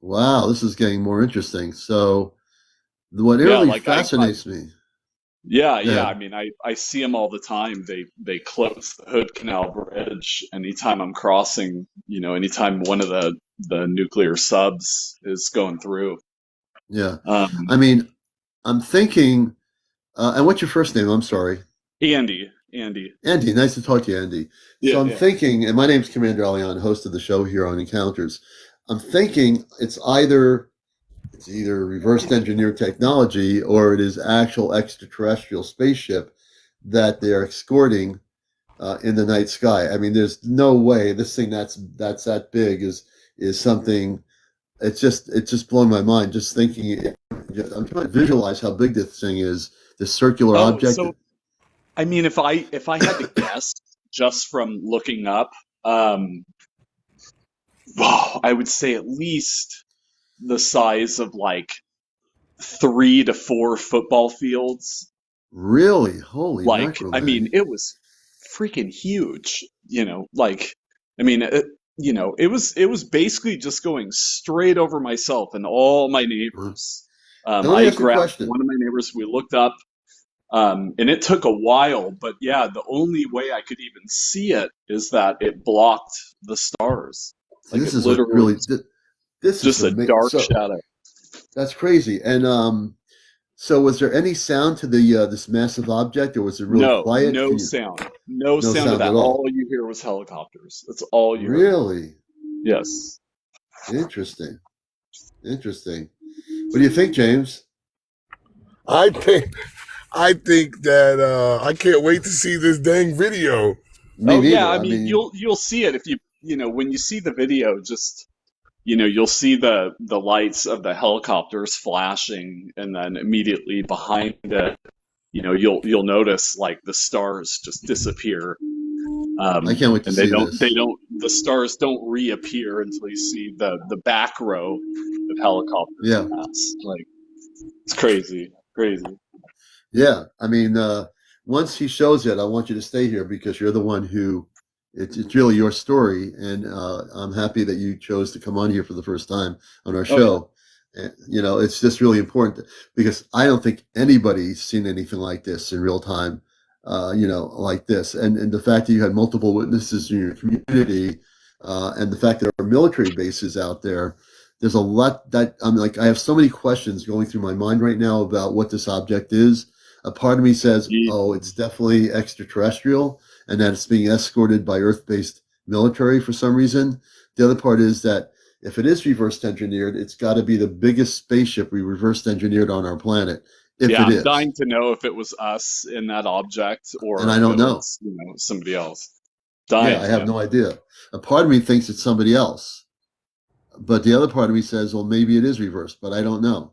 Wow, this is getting more interesting. So what really fascinates me. Yeah. I mean, I see them all the time. They close the Hood Canal Bridge anytime I'm crossing, anytime one of the nuclear subs is going through. Yeah. I mean, I'm thinking, and what's your first name? I'm sorry. Andy, nice to talk to you, Andy. So I'm thinking, and my name's CmdrAleon, host of the show here on Encounters. I'm thinking it's either reverse engineered technology or it is actual extraterrestrial spaceship that they're escorting in the night sky. I mean, there's no way this thing that's that big is something. It's just blowing my mind just thinking it. I'm trying to visualize how big this thing is. This circular object. So, I mean, if I had to guess just from looking up, I would say at least the size of like 3 to 4 football fields. Really? Holy mackerel, I mean, it was freaking huge, it was basically just going straight over myself and all my neighbors. I grabbed one of my neighbors, we looked up, and it took a while, but yeah, the only way I could even see it is that it blocked the stars. Like, this is literally this just is a dark shadow. That's crazy. And so was there any sound to the this massive object, or was it really quiet? No sound. No sound at all. All you hear was helicopters. That's all you hear. Really? Yes. Interesting. What do you think, James? I think that I can't wait to see this dang video. Me neither. Yeah, I mean, you'll see it if you when you see the video, just you'll see the lights of the helicopters flashing, and then immediately behind it, you'll notice like the stars just disappear. I can't wait to see this. The stars don't reappear until you see the back row of helicopters. Yeah. Like, it's crazy. Yeah. I mean, once he shows it, I want you to stay here because you're the one who, it's really your story. And I'm happy that you chose to come on here for the first time on our show. And, it's just really important because I don't think anybody's seen anything like this in real time. Like this, and the fact that you had multiple witnesses in your community, and the fact that there are military bases out there, there's a lot that I'm like, I have so many questions going through my mind right now about what this object is. A part of me says, oh, it's definitely extraterrestrial, and that it's being escorted by Earth-based military for some reason. The other part is that if it is reverse engineered, it's got to be the biggest spaceship we reverse engineered on our planet. If Yeah, it I'm is, dying to know if it was us in that object and or I if don't it know. was, somebody else. Yeah, Dying I to have know. no idea. A part of me thinks it's somebody else, but the other part of me says, well, maybe it is reversed, but I don't know.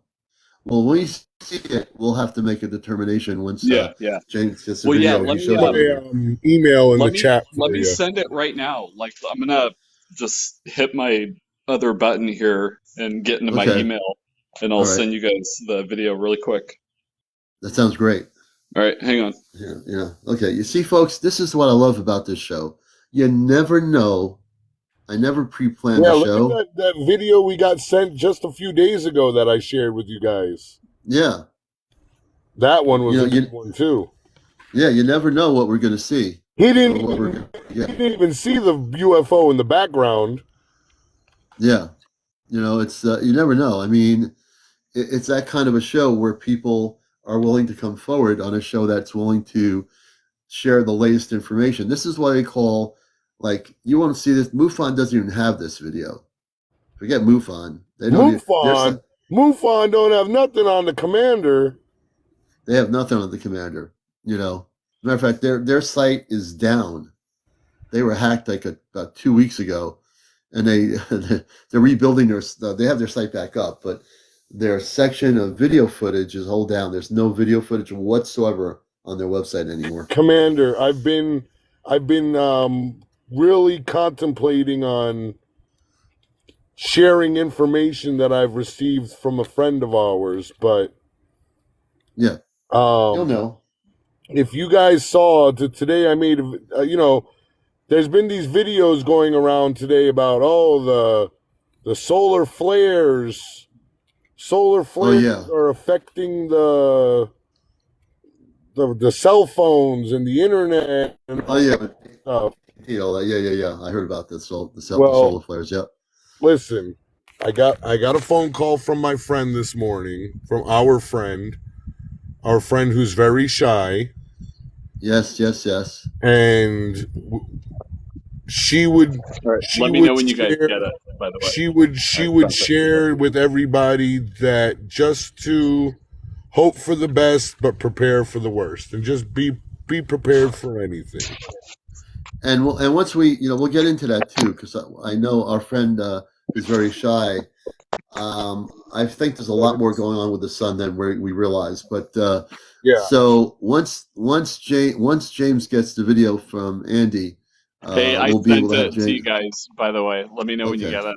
Well, when we see it, we'll have to make a determination once Yeah, yeah. James gets the Well, yeah. video. Let He me shows the video. My email in the let me chat let for me you. send it right now. Like I'm gonna just hit my other button here and get into my Okay. email, and I'll All right. send you guys the video really quick. That sounds great. All right, hang on. Yeah, yeah. Okay. You see, folks, this is what I love about this show. You never know. I never pre-planned Yeah, a look at show. that video we got sent just a few days ago that I shared with you guys. Yeah. That one was You know, a good one too. yeah, you never know what we're going to see. He Or didn't what we're even, gonna he get. didn't even see the UFO in the background. Yeah. You know, it's you never know. I mean, it's that kind of a show where people are willing to come forward on a show that's willing to share the latest information. This is what I call, like, you want to see this. MUFON doesn't even have this video. Forget MUFON. They don't even, MUFON don't have nothing on the commander. they have nothing on the commander. You know, matter of fact, their site is down. They were hacked like about 2 weeks ago, and they're rebuilding their. They have their site back up, but their section of video footage is all down. There's no video footage whatsoever on their website anymore. Commander, I've been really contemplating on sharing information that I've received from a friend of ours, but Yeah, you'll know. if you guys saw today, I made there's been these videos going around today about the solar flares. Solar flares are affecting the cell phones and the internet and Oh yeah, stuff. yeah. I heard about this. The solar flares. Yep. Listen, I got a phone call from my friend this morning, from our friend who's very shy. Yes. And she would. All right, She let me would know when you guys share, get it. By the way, she would share with everybody that just to hope for the best but prepare for the worst, and just be prepared for anything. And once we'll get into that too, because I know our friend who's very shy. I think there's a lot more going on with the sun than we realize. But so once James gets the video from Andy, hey, I we'll be able sent to have it James. to you guys. By the way, let me know when you get it.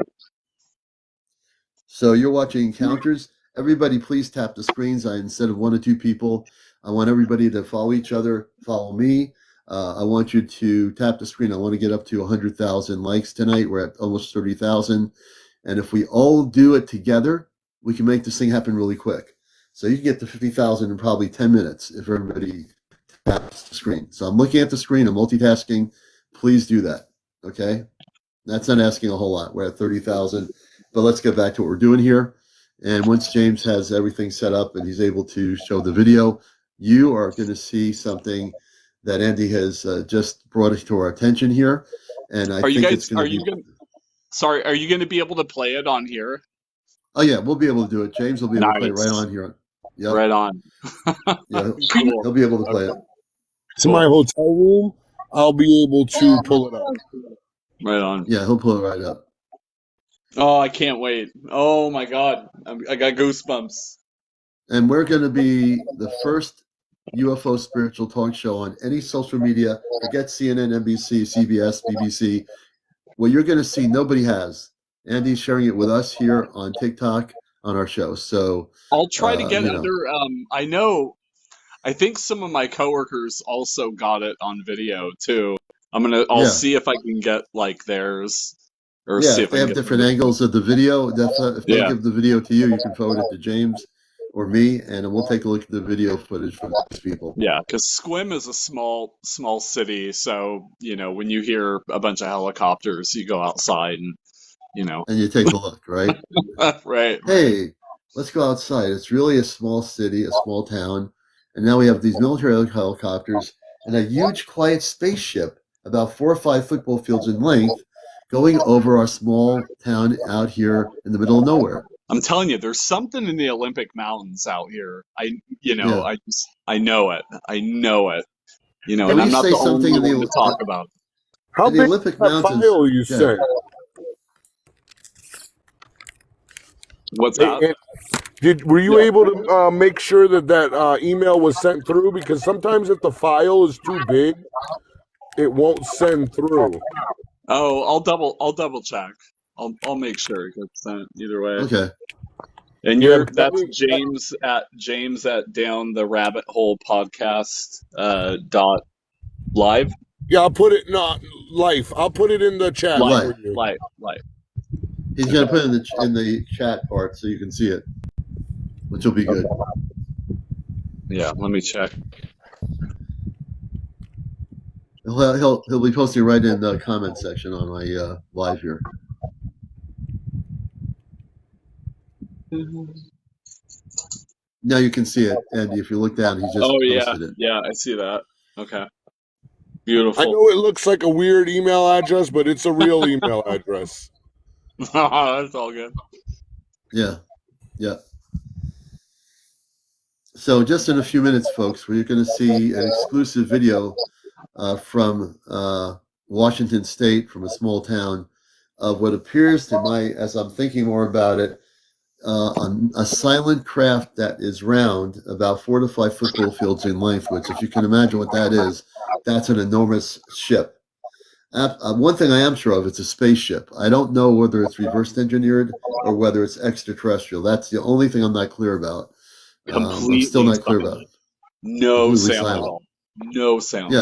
So you're watching Encounters. Everybody, please tap the screens. Instead of 1 or 2 people, I want everybody to follow each other. Follow me. I want you to tap the screen. I want to get up to 100,000 likes tonight. We're at almost 30,000. And if we all do it together, we can make this thing happen really quick. So you can get to 50,000 in probably 10 minutes if everybody taps the screen. So I'm looking at the screen. I'm multitasking. Please do that. Okay? That's not asking a whole lot. We're at 30,000. But let's get back to what we're doing here. And once James has everything set up and he's able to show the video, you are going to see something that Andy has just brought us to our attention here. And I think it's going to be... Sorry, are you going to be able to play it on here? Oh, yeah, we'll be able to do it. James will be able to play it right on here. Yep. Right on. Yeah, he'll be able to play it. To my hotel room, I'll be able to pull it up. Right on. Yeah, he'll pull it right up. Oh, I can't wait. Oh, my God. I got goosebumps. And we're going to be the first UFO spiritual talk show on any social media. Forget CNN, NBC, CBS, BBC. What you're going to see, nobody has. Andy's sharing it with us here on TikTok on our show. So I'll try to get other. I think some of my coworkers also got it on video too. I'll see if I can get like theirs. Or see if they have different angles of the video. If they give the video to you, you can forward it to James or me, and we'll take a look at the video footage from these people. Yeah, because Sequim is a small city, so when you hear a bunch of helicopters, you go outside and and you take a look, right? Right. Hey, let's go outside. It's really a small city, a small town, and now we have these military helicopters and a huge quiet spaceship about 4 or 5 football fields in length, going over our small town out here in the middle of nowhere. I'm telling you, there's something in the Olympic Mountains out here. I Yeah. know it. I know it. And when I'm you not say the something only in one to talk about. How the big is Olympic that Mountains, file you yeah. sent? What's that? Were you Yeah. able to make sure that email was sent through? Because sometimes if the file is too big, it won't send through. Oh, I'll double check. I'll make sure it gets sent either way. Okay. And Yeah, that's James at down the rabbit hole podcast dot live. Yeah, I'll put it life. I'll put it in the chat Live. for you. Live. He's gonna put it in the chat part so you can see it, which will be good. Yeah, let me check. He'll be posting right in the comment section on my live here. Now you can see it, Andy. If you look down, he just posted it. Yeah, I see that. Okay, I beautiful. know it looks like a weird email address, but it's a real email address. That's all good. Yeah. So just in a few minutes, folks, we're going to see an exclusive video from Washington State, from a small town, of what appears to as I'm thinking more about it, a silent craft that is round, about 4 to 5 football fields in length, which, if you can imagine what that is, that's an enormous ship. One thing I am sure of, it's a spaceship. I don't know whether it's reverse engineered or whether it's extraterrestrial. That's the only thing I'm not clear about. Completely I'm still not clear about it. No Completely sound at silent. all. No sound.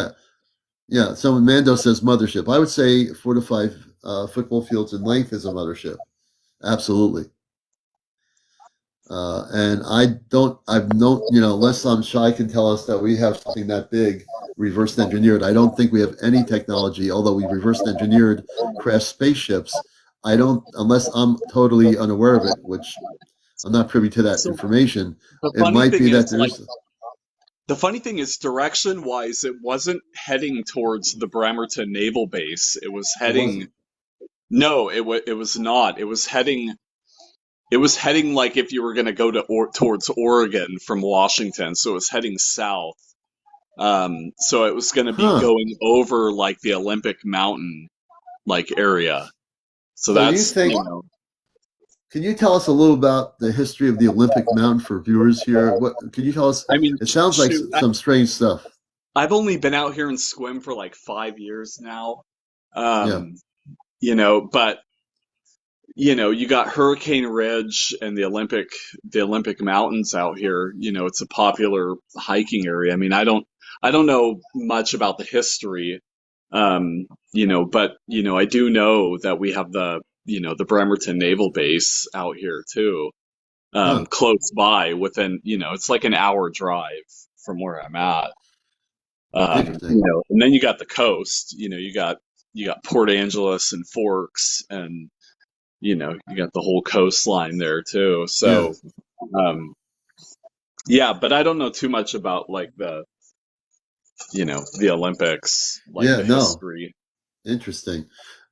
Yeah. So Mando says mothership. I would say 4 to 5 football fields in length is a mothership. Absolutely. And unless Shai can tell us that we have something that big reverse engineered, I don't think we have any technology, although we reverse engineered crash spaceships. Unless I'm totally unaware of it, which I'm not privy to that information. It might be that there's. The funny thing is, direction-wise, it wasn't heading towards the Bremerton Naval Base. It was heading. No, it was not. It was heading. It was heading like if you were going to go towards Oregon from Washington. So it was heading south. So it was going to be going over like the Olympic Mountain area. So that's. Can you tell us a little about the history of the Olympic Mountain for viewers here? Can you tell us? I mean, it sounds like some strange stuff. I've only been out here in Sequim for like 5 years now. But you got Hurricane Ridge and the Olympic Mountains out here. It's a popular hiking area. I mean, I don't know much about the history, but I do know that we have the Bremerton Naval Base out here too, close by within, it's like an hour drive from where I'm at. And then you got the coast, you got Port Angeles and Forks, and you got the whole coastline there too. So, but I don't know too much about like the Olympics, history. Interesting.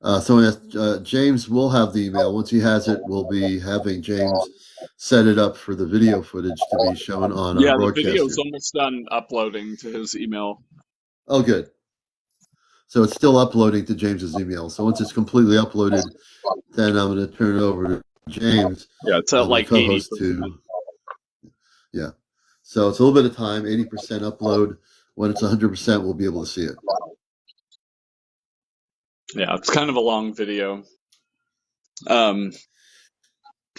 So James will have the email. Once he has it, we'll be having James set it up for the video footage to be shown on our broadcast. The video's almost done uploading to his email. Oh, good. So it's still uploading to James's email. So once it's completely uploaded, then I'm going to turn it over to James. Yeah, it's at like co-host 80%. Yeah. So it's a little bit of time, 80% upload. When it's 100%, we'll be able to see it. Yeah, it's kind of a long video.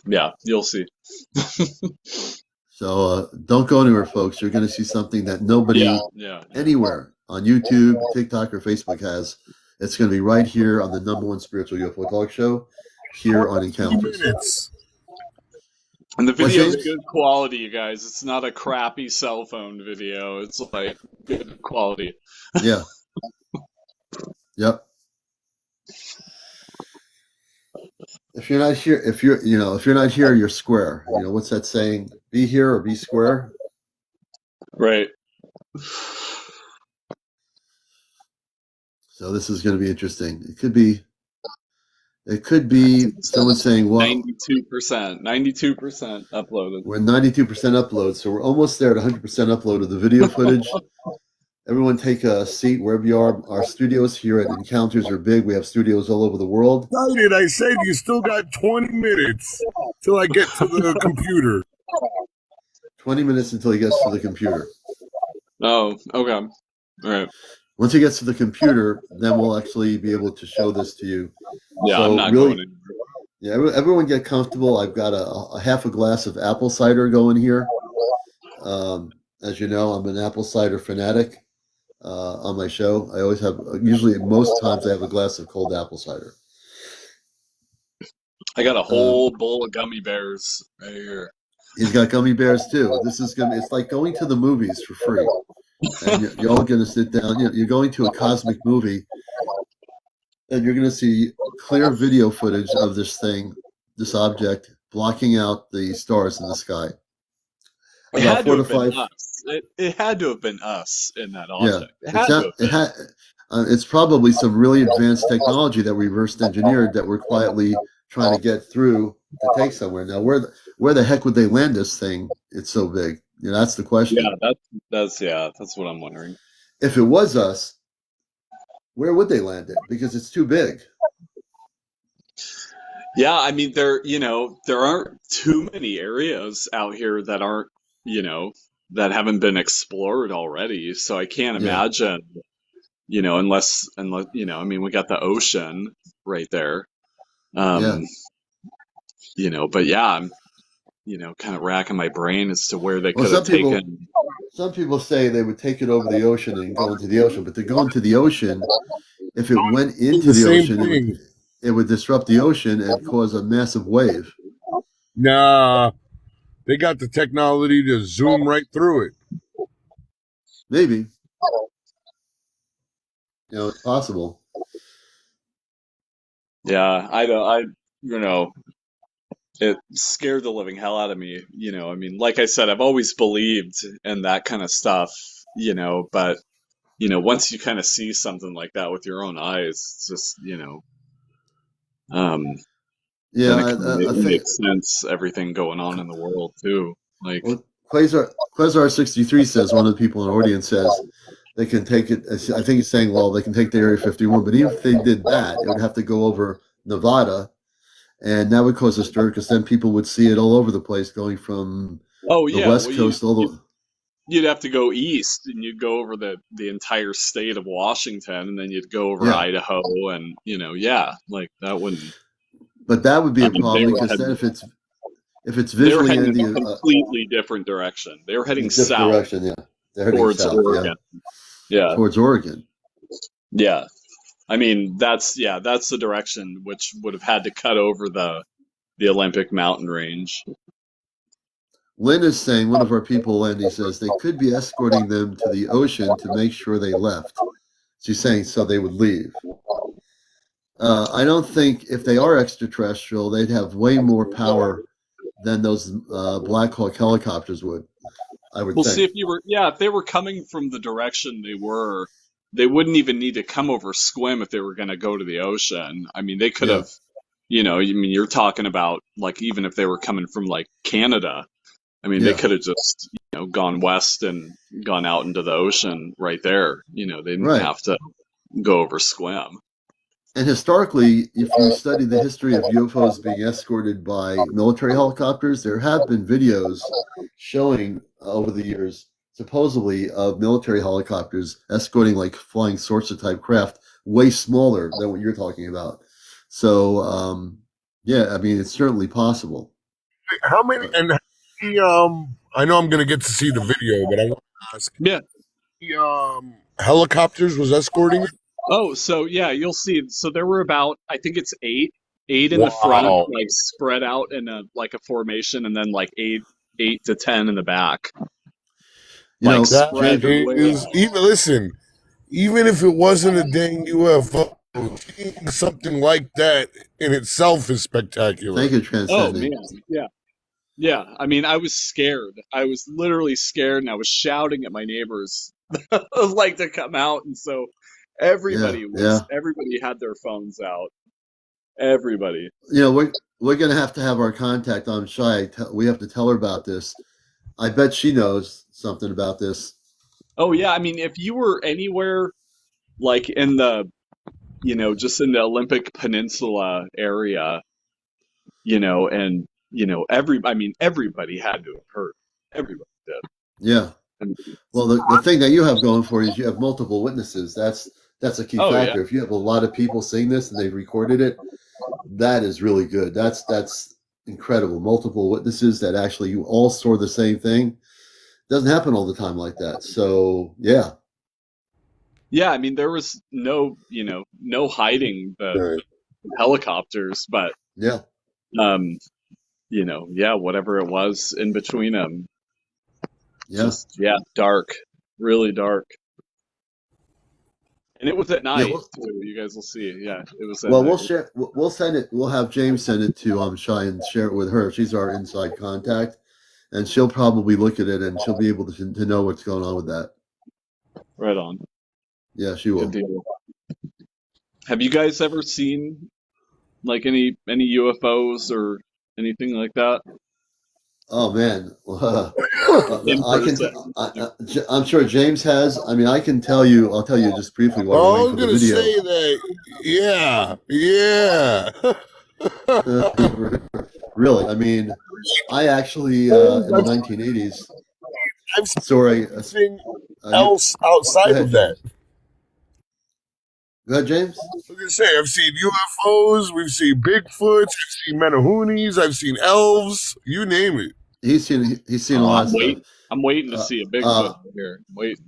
You'll see. So don't go anywhere, folks. You're going to see something that nobody anywhere on YouTube, TikTok, or Facebook has. It's going to be right here on the #1 spiritual UFO talk show here on Encounters. And the video is good quality, you guys. It's not a crappy cell phone video. It's like good quality. Yeah. Yep. If you're not here, if you're not here, you're square. What's that saying? Be here or be square. Right. So this is going to be interesting. It could be someone saying, well, 92%, 92% uploaded. we're 92% upload, so we're almost there at 100% upload of the video footage. Everyone take a seat wherever you are. Our studios here at Encounters are big. We have studios all over the world. I said you still got 20 minutes till I get to the computer. 20 minutes until he gets to the computer. Oh, okay. All right. Once he gets to the computer, then we'll actually be able to show this to you. Yeah, so I'm not really, going anywhere. Yeah, everyone get comfortable. I've got a half a glass of apple cider going here. As you know, I'm an apple cider fanatic on my show. I always have, usually most times I have a glass of cold apple cider. I got a whole bowl of gummy bears right here. He's got gummy bears too. This is it's like going to the movies for free. And you're all going to sit down. You're going to a cosmic movie, and you're going to see clear video footage of this thing, this object, blocking out the stars in the sky. It had to have been us. It had to have been us in that object. Yeah, it's probably some really advanced technology that we reverse engineered that we're quietly trying to get through to take somewhere. Now, where the heck would they land this thing? It's so big. That's the question. Yeah, that's what I'm wondering. If it was us, where would they land it? Because it's too big. Yeah, I mean, there aren't too many areas out here that aren't, that haven't been explored already. So I can't imagine, unless, I mean, we got the ocean right there. But yeah, I'm, kind of racking my brain as to where they could have taken. Some people say they would take it over the ocean and go into the ocean, but to go into the ocean, if it went into the ocean, it would disrupt the ocean and cause a massive wave. Nah, they got the technology to zoom right through it. Maybe. It's possible. Yeah, it scared the living hell out of me. I mean, like I said, I've always believed in that kind of stuff, but, once you kind of see something like that with your own eyes, it's just, it makes sense, everything going on in the world, too. Like, well, Quasar 63 says, one of the people in the audience says, they can take it, I think he's saying, well, they can take the Area 51, but even if they did that, it would have to go over Nevada. And that would cause a stir because then people would see it all over the place going from the West Coast all the You'd have to go east and you'd go over the entire state of Washington and then you'd go over Idaho and, like that wouldn't. But that would be a problem because then if it's visually they're heading in a completely different direction. They were heading south. Direction, yeah. They're heading towards south, Oregon. Yeah. Towards Oregon. Yeah. I mean, that's the direction which would have had to cut over the Olympic mountain range. Lynn is saying, one of our people, Lindy, says they could be escorting them to the ocean to make sure they left. She's saying so they would leave. I don't think if they are extraterrestrial, they'd have way more power than those Black Hawk helicopters would. I would think. See, if they were coming from the direction they wouldn't even need to come over Squim if they were going to go to the ocean. I mean, they could have, you're talking about like even if they were coming from like Canada, I mean, they could have just, gone west and gone out into the ocean right there. They didn't have to go over Squim. And historically, if you study the history of UFOs being escorted by military helicopters, there have been videos showing over the years, supposedly, of military helicopters escorting like flying saucer type craft, way smaller than what you're talking about. So, I mean, it's certainly possible. How many? And I know I'm going to get to see the video, but I want to ask. Yeah. The helicopters was escorting it? Oh, so yeah, you'll see. So there were about, I think it's eight in the front, like spread out in a formation, and then like eight to 10 in the back. That is even if it wasn't a dang UFO, seeing something like that in itself is spectacular. Thank you, Transcending. Oh man, yeah. I mean, I was scared. I was literally scared, and I was shouting at my neighbors like to come out, and so. Everybody yeah. everybody had their phones out. Everybody. We're gonna have to have our contact on Shy. We have to tell her about this. I bet she knows something about this. Oh yeah, I mean, if you were anywhere like in the, just in the Olympic Peninsula area, and everybody had to have heard. Everybody did. Yeah. Well, the thing that you have going for you is you have multiple witnesses. That's a key Oh yeah. factor. If you have a lot of people seeing this and they've recorded it, that is really good. That's incredible. Multiple witnesses that actually you all saw the same thing. Doesn't happen all the time like that. So yeah. Yeah, I mean, there was no hiding the Right. helicopters, but Yeah. yeah, whatever it was in between them, Yeah. dark, really dark. And it was at Yeah. night too. You guys will see. Yeah, it was at Well, night. we'll send it. We'll have James send it to Shy and share it with her. She's our inside contact, and she'll probably look at it and she'll be able to know what's going on with that. Right on. Yeah, she will. Good deal. Have you guys ever seen like any UFOs or anything like that Oh man, in I can. person? I'm sure James has. I mean, I can tell you. I'll tell you just briefly while we're Oh, I waiting was for the gonna video. say that. Yeah. Really, I mean, I actually in the 1980s. I've seen Sorry. anything else outside of that. Go ahead, James. I was gonna say I've seen UFOs, we've seen Bigfoots, I've seen Menahoonies, I've seen elves, you name it. He's seen a lot of stuff. I'm waiting to see a Bigfoot here. Wait.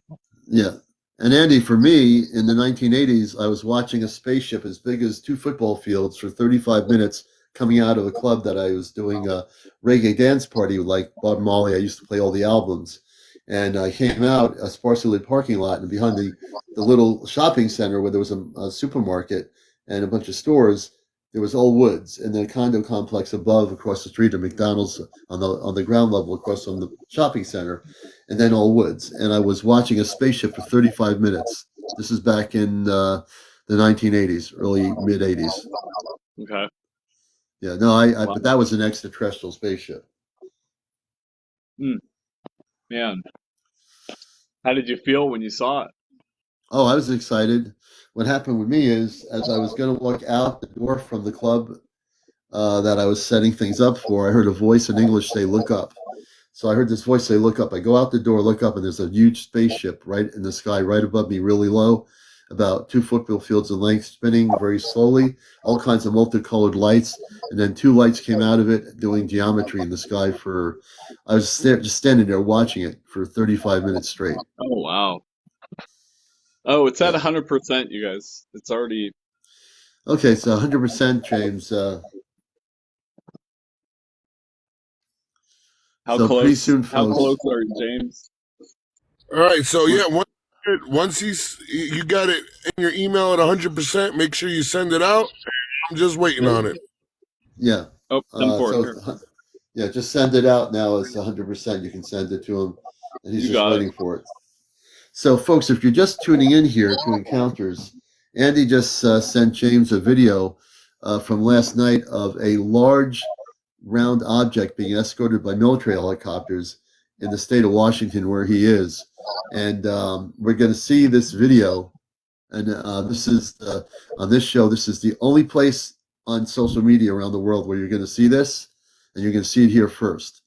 Yeah. And Andy, for me, in the 1980s, I was watching a spaceship as big as 2 football fields for 35 minutes coming out of a club that I was doing a reggae dance party with, like Bob Marley. I used to play all the albums. And I came out a sparsely lit parking lot, and behind the little shopping center where there was a supermarket and a bunch of stores, there was all woods, and then a condo complex above across the street, a McDonald's on the ground level across from the shopping center, and then all woods. And I was watching a spaceship for 35 minutes. This is back in the 1980s, early mid 80s. Okay. Yeah, no, but that was an extraterrestrial spaceship. Man, how did you feel when you saw it? Oh, I was excited. What happened with me is, as I was going to walk out the door from the club that I was setting things up for, I heard a voice in English say, "Look up." So I heard this voice say, "Look up." I go out the door, look up, and there's a huge spaceship right in the sky, right above me, really low, about 2 football fields in length, spinning very slowly, all kinds of multicolored lights. And then 2 lights came out of it doing geometry in the sky I was just standing there watching it for 35 minutes straight. Oh, wow. Oh, it's at 100%, you guys. It's already... Okay, so 100%, James. How so close? Pretty soon, how folks. close are you, James? All right, so yeah, once you got it in your email at 100%, make sure you send it out. I'm just waiting on it. Yeah. Oh, yeah, just send it out now. It's 100%. You can send it to him, and he's just waiting for it. So, folks, if you're just tuning in here to Encounters, Andy just sent James a video from last night of a large round object being escorted by military helicopters in the state of Washington, where he is. And we're going to see this video. And this is on this show. This is the only place on social media around the world where you're going to see this, and you're going to see it here first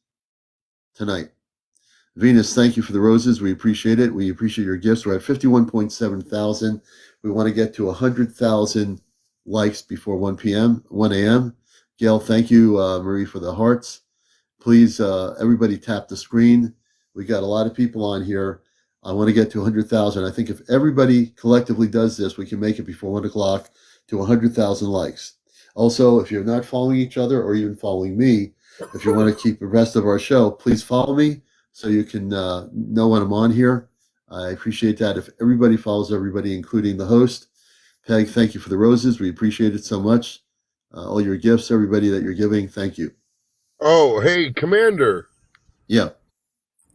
tonight. Venus, thank you for the roses. We appreciate it. We appreciate your gifts. We're at 51.7 thousand. We want to get to 100,000 likes before 1 a.m. Gail, thank you, Marie, for the hearts. Please, everybody tap the screen. We got a lot of people on here. I want to get to 100,000. I think if everybody collectively does this, we can make it before 1 o'clock to 100,000 likes. Also, if you're not following each other or even following me, if you want to keep abreast of our show, please follow me so you can know when I'm on here. I appreciate that. If everybody follows everybody, including the host. Peg, thank you for the roses. We appreciate it so much. All your gifts, everybody that you're giving, thank you. Oh, hey, Commander. Yeah.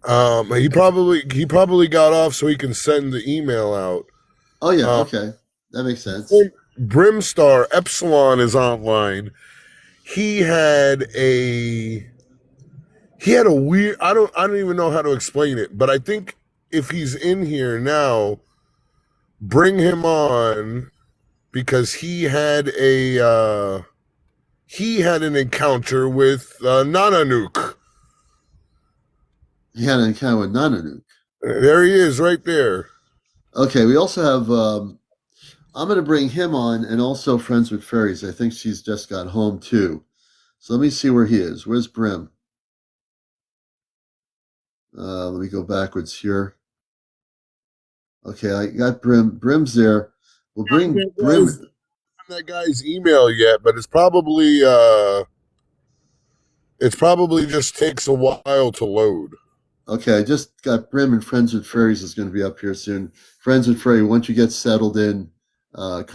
He probably got off so he can send the email out. Oh yeah, okay, that makes sense. Brimstar Epsilon is online. He had a weird. I don't even know how to explain it, but I think if he's in here now, bring him on because he had an encounter with Nocanook. He had an encounter with Nocanook. There he is, right there. Okay, we also have. I'm going to bring him on, and also Friends with Fairies. I think she's just got home too. So let me see where he is. Where's Brim? Let me go backwards here. Okay, I got Brim. Brim's there. We'll bring Brim. That guy's email yet, but it's probably just takes a while to load. Okay, I just got Brim, and Friends with Fairies is going to be up here soon. Friends with Fairies, once you get settled in, can't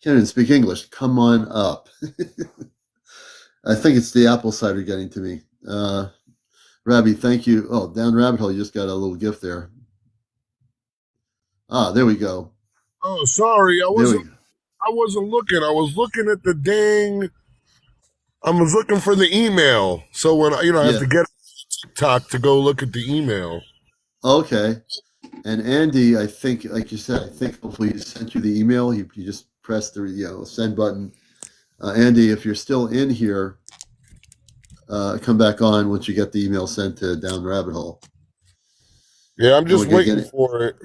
even speak English. Come on up. I think it's the apple cider getting to me. Rabbi, thank you. Oh, down rabbit hole, you just got a little gift there. Ah, there we go. Oh, sorry, I wasn't looking. I was looking at the dang. I was looking for the email. So when I have to get TikTok to go look at the email. Okay. And Andy, I think, like you said, I think hopefully he sent you the email. You just press the send button. Andy, if you're still in here, come back on once you get the email sent to Down the Rabbit Hole. Yeah, I'm just waiting for it.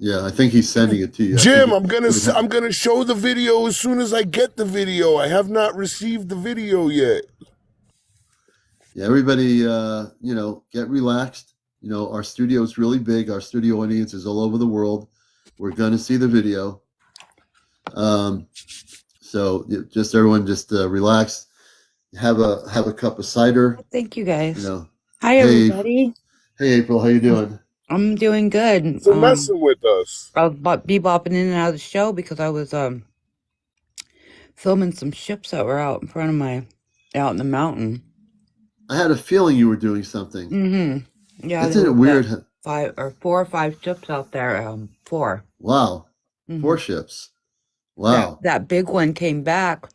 Yeah, I think he's sending it to you. Jim, I'm gonna show the video as soon as I get the video. I have not received the video yet. Yeah, everybody, get relaxed. Our studio is really big. Our studio audience is all over the world. We're going to see the video. So just everyone just relax. Have a cup of cider. Thank you, guys. Hi, everybody. Hey, April. How you doing? I'm doing good. So messing with us. I'll be bopping in and out of the show because I was filming some ships that were out in front of out in the mountain. I had a feeling you were doing something. Mm-hmm. Yeah. Isn't it weird? 4 or 5 ships out there. 4. Wow. Mm-hmm. 4 ships. Wow. That big one came back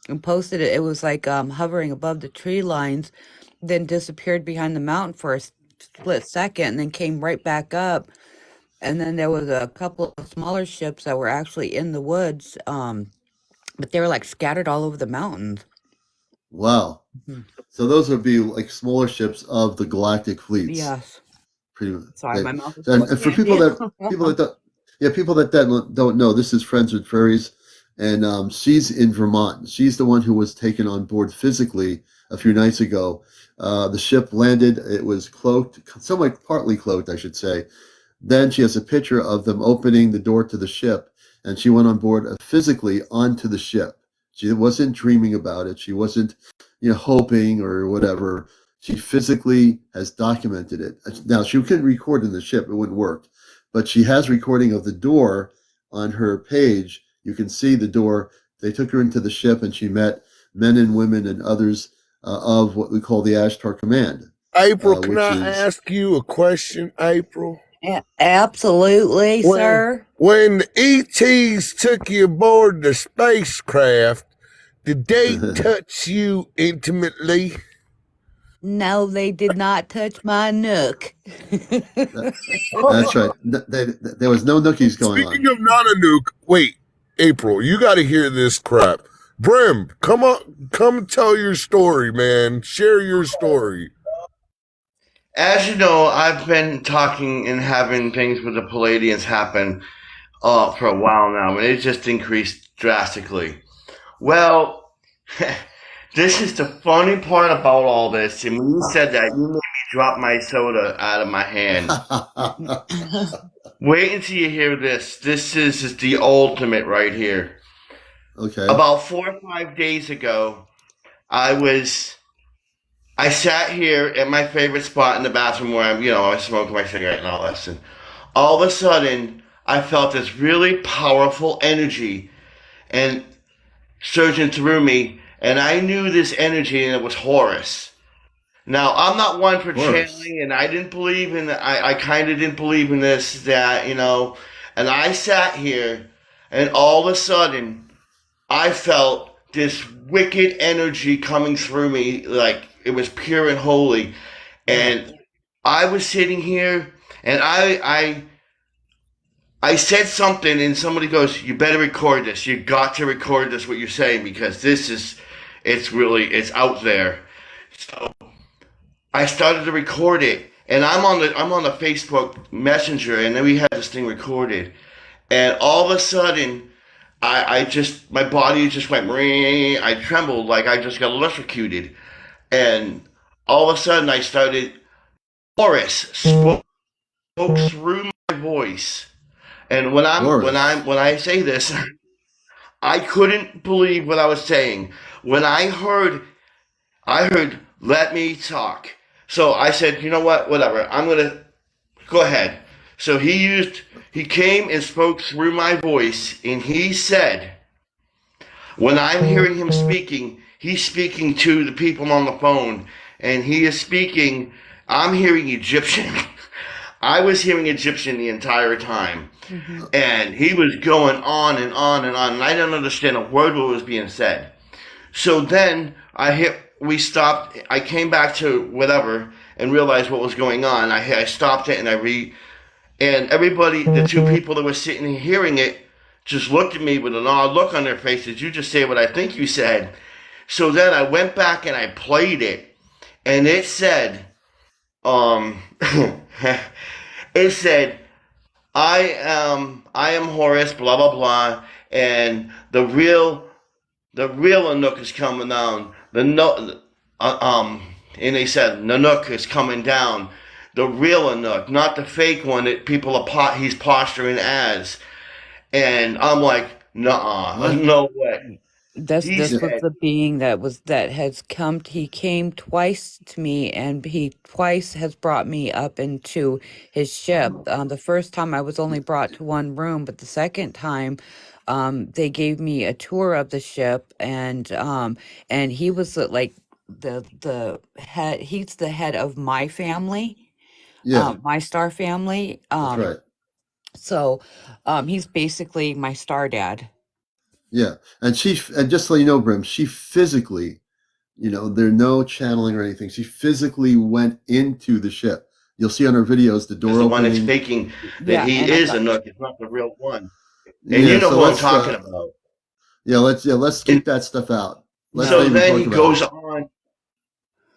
and posted it. It was like hovering above the tree lines, then disappeared behind the mountain for a split second, and then came right back up. And then there was a couple of smaller ships that were actually in the woods, but they were like scattered all over the mountains. Wow. Mm-hmm. So those would be like smaller ships of the galactic fleets. Yes. Pretty much. Sorry, my mouth is and for people that don't know, this is Friends with Fairies, and she's in Vermont. She's the one who was taken on board physically a few nights ago. The ship landed. It was cloaked, somewhat partly cloaked, I should say. Then she has a picture of them opening the door to the ship, and she went on board physically onto the ship. She wasn't dreaming about it. She wasn't, hoping or whatever. She physically has documented it. Now, she couldn't record in the ship. It wouldn't work. But she has recording of the door on her page. You can see the door. They took her into the ship, and she met men and women and others of what we call the Ashtar Command. April, can I ask you a question, April? Yeah, absolutely, sir. When the ETs took you aboard the spacecraft, did they touch you intimately? No, they did not touch my nook. That's right. There was no nookies going on. Speaking of Nocanook, wait, April, you got to hear this crap. Brim, come tell your story, man. Share your story. As you know, I've been talking and having things with the Palladians happen for a while now, and it just increased drastically. Well, this is the funny part about all this. And when you said that, you made me drop my soda out of my hand. Wait until you hear this. This is the ultimate right here. Okay. About 4 or 5 days ago, I sat here at my favorite spot in the bathroom where I was smoking my cigarette and all this. And all of a sudden, I felt this really powerful energy and surging through me. And I knew this energy, and it was Horus. Now, I'm not one for Of course. channeling, and I didn't believe in. I kind of didn't believe in this. That and I sat here, and all of a sudden, I felt this wicked energy coming through me, like it was pure and holy. Yeah. And I was sitting here, and I said something, and somebody goes, "You better record this. You got to record this. What you're saying, because it's out there." So I started to record it, and I'm on the Facebook Messenger, and then we had this thing recorded, and all of a sudden, I just my body just went. I trembled like I just got electrocuted, and all of a sudden I started. Horace spoke through my voice, and Boris. when I say this, I couldn't believe what I was saying. When I heard, "Let me talk." So I said, "You know what? Whatever. I'm gonna go ahead." So he came and spoke through my voice, and he said, when I'm hearing him speaking, he's speaking to the people on the phone, and he is speaking. I'm hearing Egyptian. I was hearing Egyptian the entire time, Hmm. and he was going on and on and on, and I didn't understand a word what was being said. So then we stopped. I came back to whatever and realized what was going on. I stopped it and and everybody, the two people that were sitting and hearing it, just looked at me with an odd look on their face. Did you just say what I think you said? So then I went back and I played it, and it said, um, it said, I am Horace, blah blah blah, and the real Nanook is coming down. And they said Nanook is coming down. The real Nanook, not the fake one that he's posturing as. And I'm like, nah, What? no way. This He Yeah. this was said, the being that has come. He came twice to me, and he twice has brought me up into his ship. The first time I was only brought to one room, but the second time, they gave me a tour of the ship, and he was like the head. He's the head of my family, Yeah. my star family. That's right. So, he's basically my star dad. Yeah. And just so you know, Brim, she physically, there's no channeling or anything. She physically went into the ship. You'll see on her videos the is door the one that's opening. faking that Yeah, he and I is a got. Nook. It's not the real one. And you Yeah. know So who I'm let's talking about. let's And keep that stuff out. Let's not so No. even then talk he about goes it. on.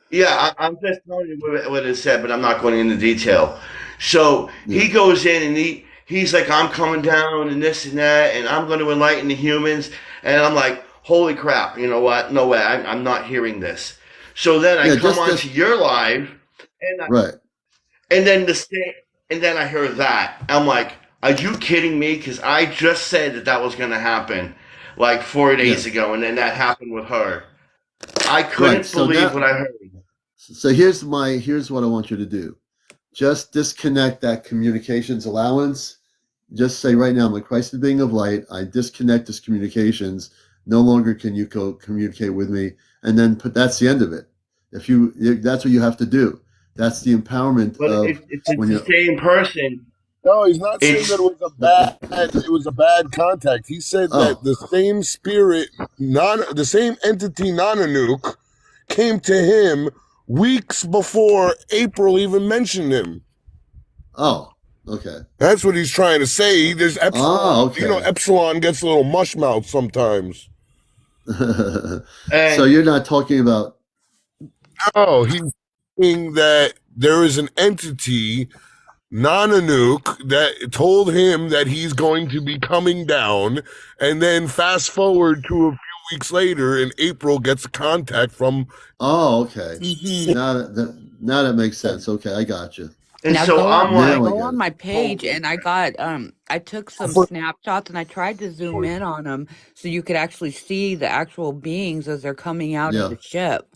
Yeah, I'm just telling you what it said, but I'm not going into detail. So he Yeah. goes in and he's like, "I'm coming down and this and that, and I'm going to enlighten the humans." And I'm like, "Holy crap! You know what? No way! I'm not hearing this." So then I Yeah. come Just onto this. your live, and Right. and then and then I heard that. I'm like, "Are you kidding me?" Because I just said that was going to happen like 4 days Yeah. ago, and then that happened with her. I Right. couldn't So believe now, what I heard. so here's what I want you to do. Just disconnect that communications allowance. Just say right now, I'm a Christ being of light. I disconnect this communications. No longer can you communicate with me. And then that's the end of it. That's what you have to do. That's the empowerment But of it's when the you. same person. No, he's not saying that It's it was a bad contact. He said that Oh, the same spirit, the same entity, Nocanook, came to him weeks before April even mentioned him. oh, okay. That's what he's trying to say. There's Oh, Epsilon. okay. Epsilon gets a little mush mouth sometimes. So and you're not talking about. Oh, he's saying that there is an entity, Nocanook, that told him that he's going to be coming down, and then fast forward to a few weeks later, and April gets a contact from. Oh, okay. Hmm. Now that makes sense. Okay, I got you. Now so I'm like, Now I go get on it. my page, holy and I took some snapshots, and I tried to zoom in on them so you could actually see the actual beings as they're coming out of Yeah, the ship.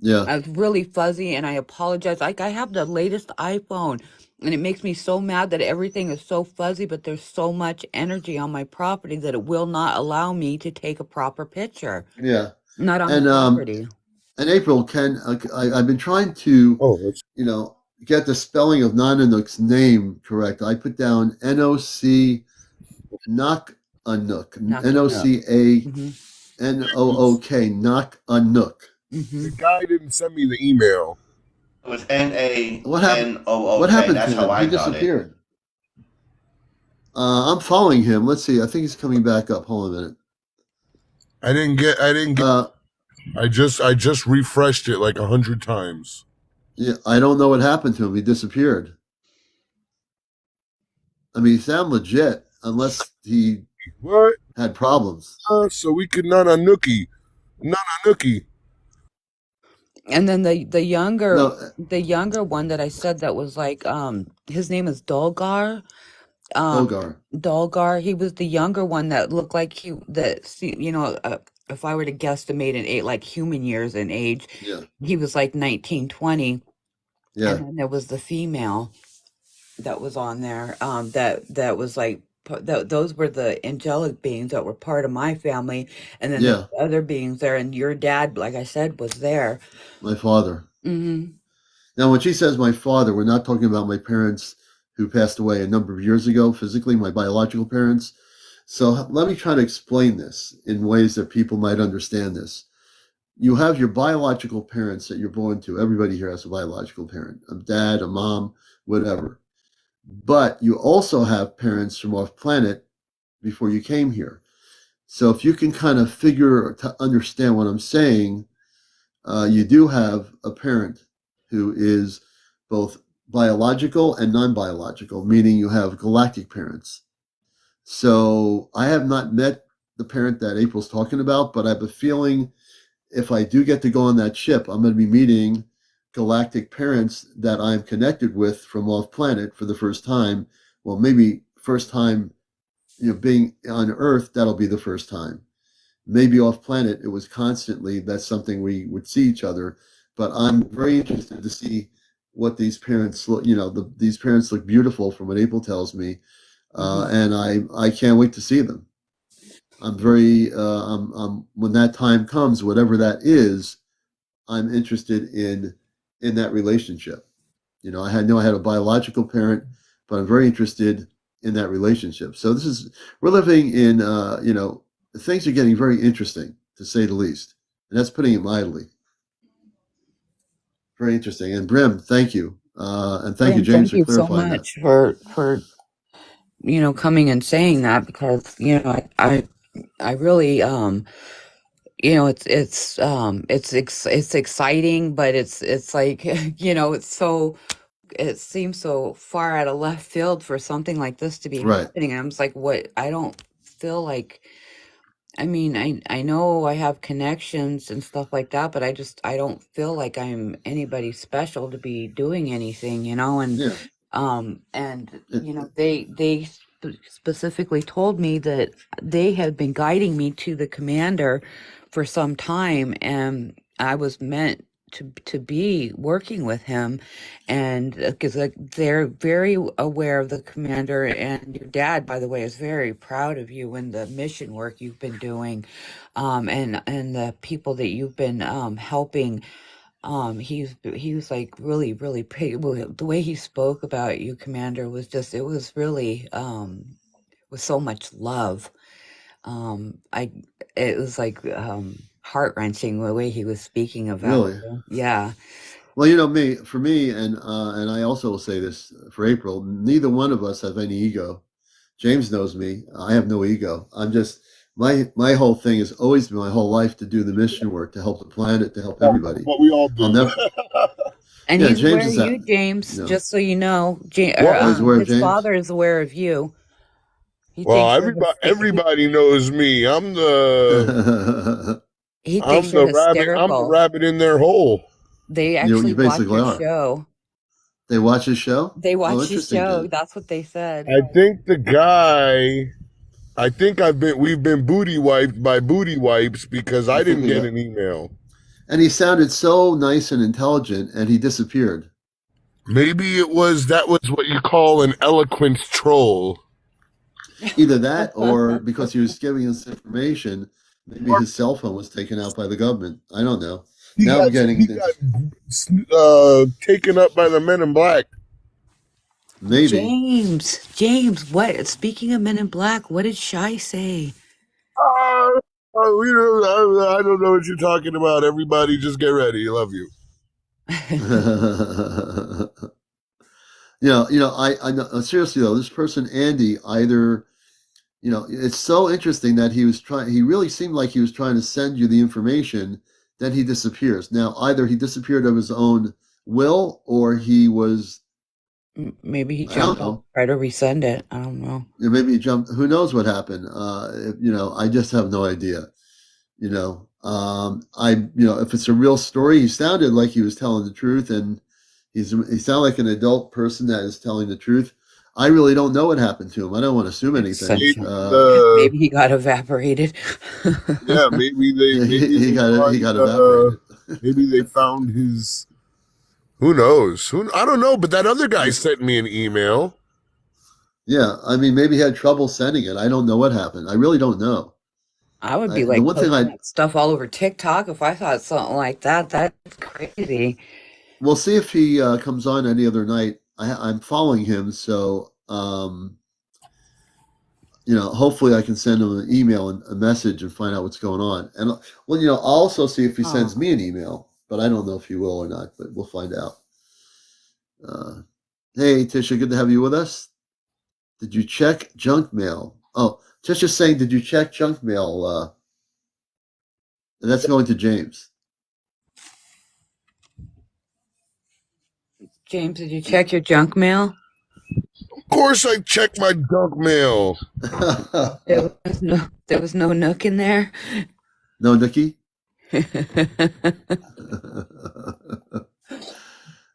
yeah, I was really fuzzy, and I apologize. Like, I have the latest iPhone, and it makes me so mad that everything is so fuzzy, but there's so much energy on my property that it will not allow me to take a proper picture. yeah. Not on the And property. And April, I've been trying to, Oh, that's get the spelling of Nocanook's name correct. I put down N-O-C Nocanook, Nocanook. N-O-C-A Mm-hmm. N-O-O-K, Nocanook. Mm-hmm. the guy didn't send me the email. It was What happened? Nanook. What happened That's to how him? He I got it. disappeared. I'm following him. Let's see. I think he's coming back up. Hold on a minute. I didn't get. I just refreshed it like 100 times. Yeah, I don't know what happened to him. He disappeared. I mean, he sounded legit, unless he What? had problems. So we could Nananookie. And then the younger No, the younger one that I said that was like his name is Dolgar. Dolgar. Dolgar. He was the younger one that looked like if I were to guesstimate an age like human years in age, Yeah, he was like 1920. yeah, And then there was the female that was on there. That was like those were the angelic beings that were part of my family, and then yeah. the other beings there. And your dad, like I said, was there. My father. Mm-hmm. Now, when she says my father, we're not talking about my parents who passed away a number of years ago, physically, my biological parents. So let me try to explain this in ways that people might understand this. You have your biological parents that you're born to. Everybody here has a biological parent, a dad, a mom, whatever. But you also have parents from off planet before you came here. So if you can kind of to understand what I'm saying, you do have a parent who is both biological and non-biological, meaning you have galactic parents. So I have not met the parent that April's talking about, but I have a feeling if I do get to go on that ship, I'm going to be meeting galactic parents that I'm connected with from off planet for the first time. Well, maybe first time, being on Earth, that'll be the first time. Maybe off planet, it was constantly, that's something we would see each other. But I'm very interested to see what these parents look, these parents look beautiful from what April tells me. And I can't wait to see them. I'm very, when that time comes, whatever that is, I'm interested in that relationship. I had a biological parent, but I'm very interested in that relationship. So we're living in, things are getting very interesting, to say the least. And that's putting it mildly. Very interesting. And Brim, thank you. And thank you, James, Thank for you so clarifying that. much for coming and saying that, because I really it's exciting, but it's like it seems so far out of left field for something like this to be Right. happening. And I'm just like, what? I don't feel like, I mean, I know I have connections and stuff like that, but I don't feel like I'm anybody special to be doing anything, and Yeah. they specifically told me that they had been guiding me to the commander for some time, and I was meant to be working with him, and because they're very aware of the commander. And your dad, by the way, is very proud of you and the mission work you've been doing, and the people that you've been helping. He was like really, really the way he spoke about you, Commander, was just, it was really with so much love. It was like heart-wrenching the way he was speaking about Really? you. Yeah. Well, for me, and I also will say this for April, neither one of us have any ego. James knows me. I have no ego. I'm just, my whole thing has always been my whole life to do the mission work, to help the planet, to help everybody. What we all do. I'll never. And Yeah, he's James aware is of you, that. James, No. just so you know. Oh, he's aware of His James? father is aware of you. He Well, thinks you're everybody knows me. I'm the he thinks you're rabbit. I'm the hysterical. rabbit in their hole. They actually You watch basically your are. show. They watch his show? They watch Oh, his interesting, show. Jen. That's what they said. I think the guy. We've been booty wiped by booty wipes because I didn't get an email. And he sounded so nice and intelligent, and he disappeared. Maybe that was what you call an eloquent troll. Either that, or because he was giving us information, maybe his cell phone was taken out by the government. I don't know. He Now I'm got getting taken up by the Men in Black. maybe. James, what? Speaking of Men in Black, what did Shy say? I don't know what you're talking about. Everybody, just get ready. I love you. I know, seriously though, this person Andy either, it's so interesting that he really seemed like he was trying to send you the information, then he disappears. Now either he disappeared of his own will or he was, Maybe he I don't jumped off, know, try to resend it. I don't know. maybe he jumped, who knows what happened. I just have no idea. If it's a real story, he sounded like he was telling the truth, and he sounded like an adult person that is telling the truth. I really don't know what happened to him. I don't want to assume anything. Maybe he got evaporated. Yeah, maybe he got evaporated. Maybe they found his. Who knows? I don't know. But that other guy sent me an email. Yeah, I mean, maybe he had trouble sending it. I don't know what happened. I really don't know. I would be The like one thing posting that stuff all over TikTok if I thought something like that. That's crazy. we'll see if he comes on any other night. I'm following him, so hopefully I can send him an email and a message and find out what's going on. And I'll also see if he sends me an email, but I don't know if he will or not. But we'll find out. Hey, Tisha, good to have you with us. Did you check junk mail? Oh, Tisha's saying, did you check junk mail? And that's going to James. James, did you check your junk mail? Of course, I check my junk mail. There was no Nook in there. No, Nikki.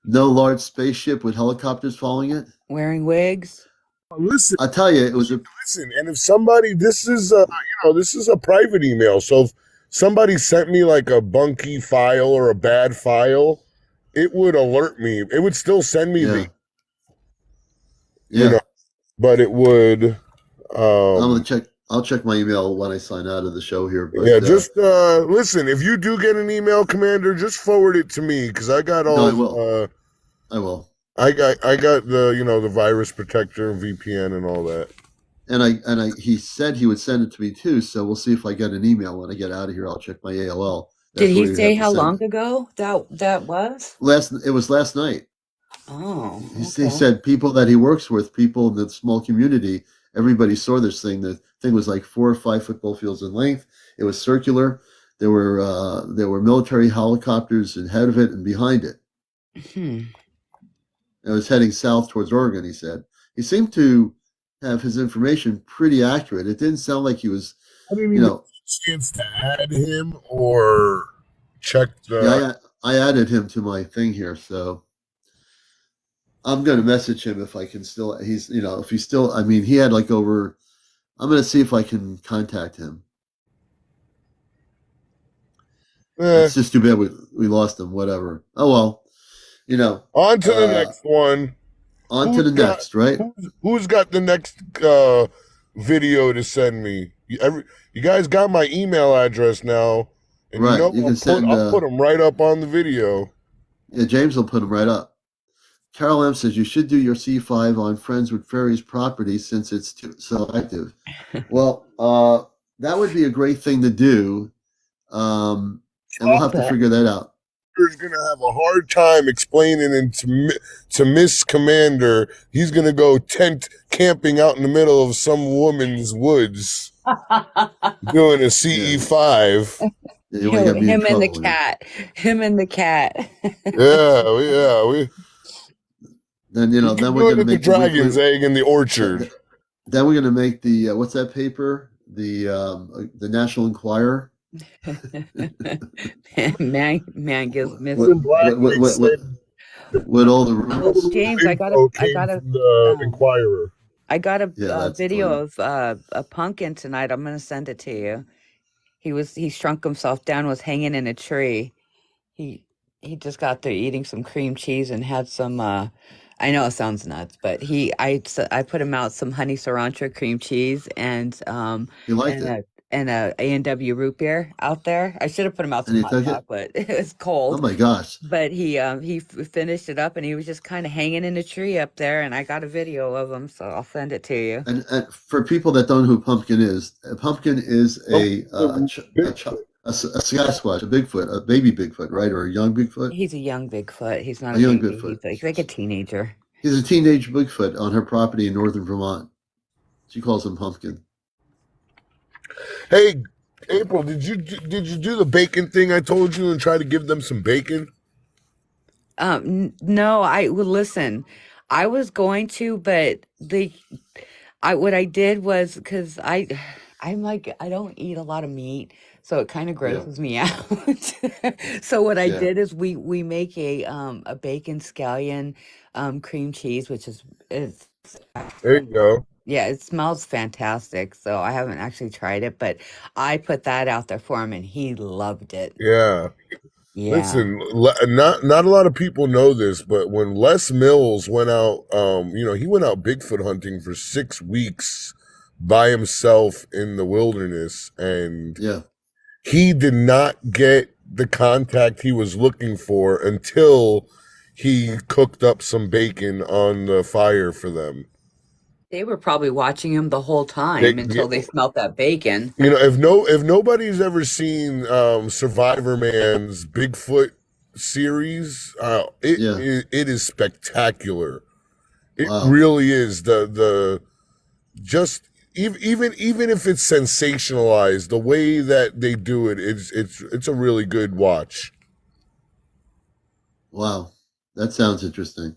No large spaceship with helicopters following it. Wearing wigs. Listen, I tell you, it was a. Listen, and if somebody, this is a private email. So if somebody sent me like a bunky file or a bad file, it would alert me. It would still send me the. Yeah. But it would. I'm gonna check. I'll check my email when I sign out of the show here. But, just listen. If you do get an email, Commander, just forward it to me because I got all. No, I will. I will. I got the virus protector and VPN and all that. And he said he would send it to me too. So we'll see if I get an email when I get out of here. I'll check my AOL. Did he say how long ago that was? It was last night. Oh, okay. He said people that he works with, people in the small community, everybody saw this thing. The thing was like 4 or 5 football fields in length. It was circular. There were military helicopters ahead of it and behind it. It was heading south towards Oregon, he said. He seemed to have his information pretty accurate. It didn't sound like he was, chance to add him or check the. Yeah, I added him to my thing here, so I'm going to message him if I can still. If he's still. I mean, he had like over. I'm going to see if I can contact him. It's just too bad we lost him. Whatever. Oh well. On to the next one. On to the next, right? Who's got the next video to send me? You guys got my email address now. And right. You can I'll put them right up on the video. Yeah, James will put them right up. Carol M says you should do your C5 on Friends with Fairies property since it's so active. Well, that would be a great thing to do. And we'll have to figure that out. Is going to have a hard time explaining it to Miss Commander. He's going to go tent camping out in the middle of some woman's woods doing a CE5. Yeah, him and the cat. Him and the cat. Yeah. Then then we're going to make the dragon's egg in the orchard. Then we're going to make the what's that paper? The National Enquirer. man gives missing with all the rules. James, I got a Enquirer. I got a video of a pumpkin tonight. I'm gonna send it to you. He shrunk himself down, was hanging in a tree. He just got there eating some cream cheese and had some I know it sounds nuts, but I put him out some honey cilantro cream cheese and he liked it. and a A&W root beer out there. I should have put him out And some he hot took it? chocolate. It was Oh cold, my gosh. but he finished it up, and he was just kind of hanging in a tree up there. And I got a video of him, so I'll send it to you. And for people that don't know who Pumpkin is a Sasquatch, a Bigfoot, a baby Bigfoot, right? Or a young Bigfoot? He's a young Bigfoot. He's not A a young baby. Bigfoot. He's like a teenager. He's a teenage Bigfoot on her property in northern Vermont. She calls him Pumpkin. Hey, April, did you do the bacon thing I told you and try to give them some bacon? No, well, listen. I was going to, but what I did was because I'm like I don't eat a lot of meat, so it kind of grosses me out. So what I Yeah. did is we make a bacon scallion cream cheese, which is There you go. yeah, it smells fantastic. So I haven't actually tried it, but I put that out there for him, and he loved it. Yeah. Yeah. Listen, not a lot of people know this, but when Les Mills went out, he went out Bigfoot hunting for 6 weeks by himself in the wilderness, and Yeah. he did not get the contact he was looking for until he cooked up some bacon on the fire for them. They were probably watching him the whole time until they smelt that bacon. You know, if nobody's ever seen Survivor Man's Bigfoot series, it is spectacular. It really is. The just even if it's sensationalized, the way that they do it, it's a really good watch. Wow. That sounds interesting.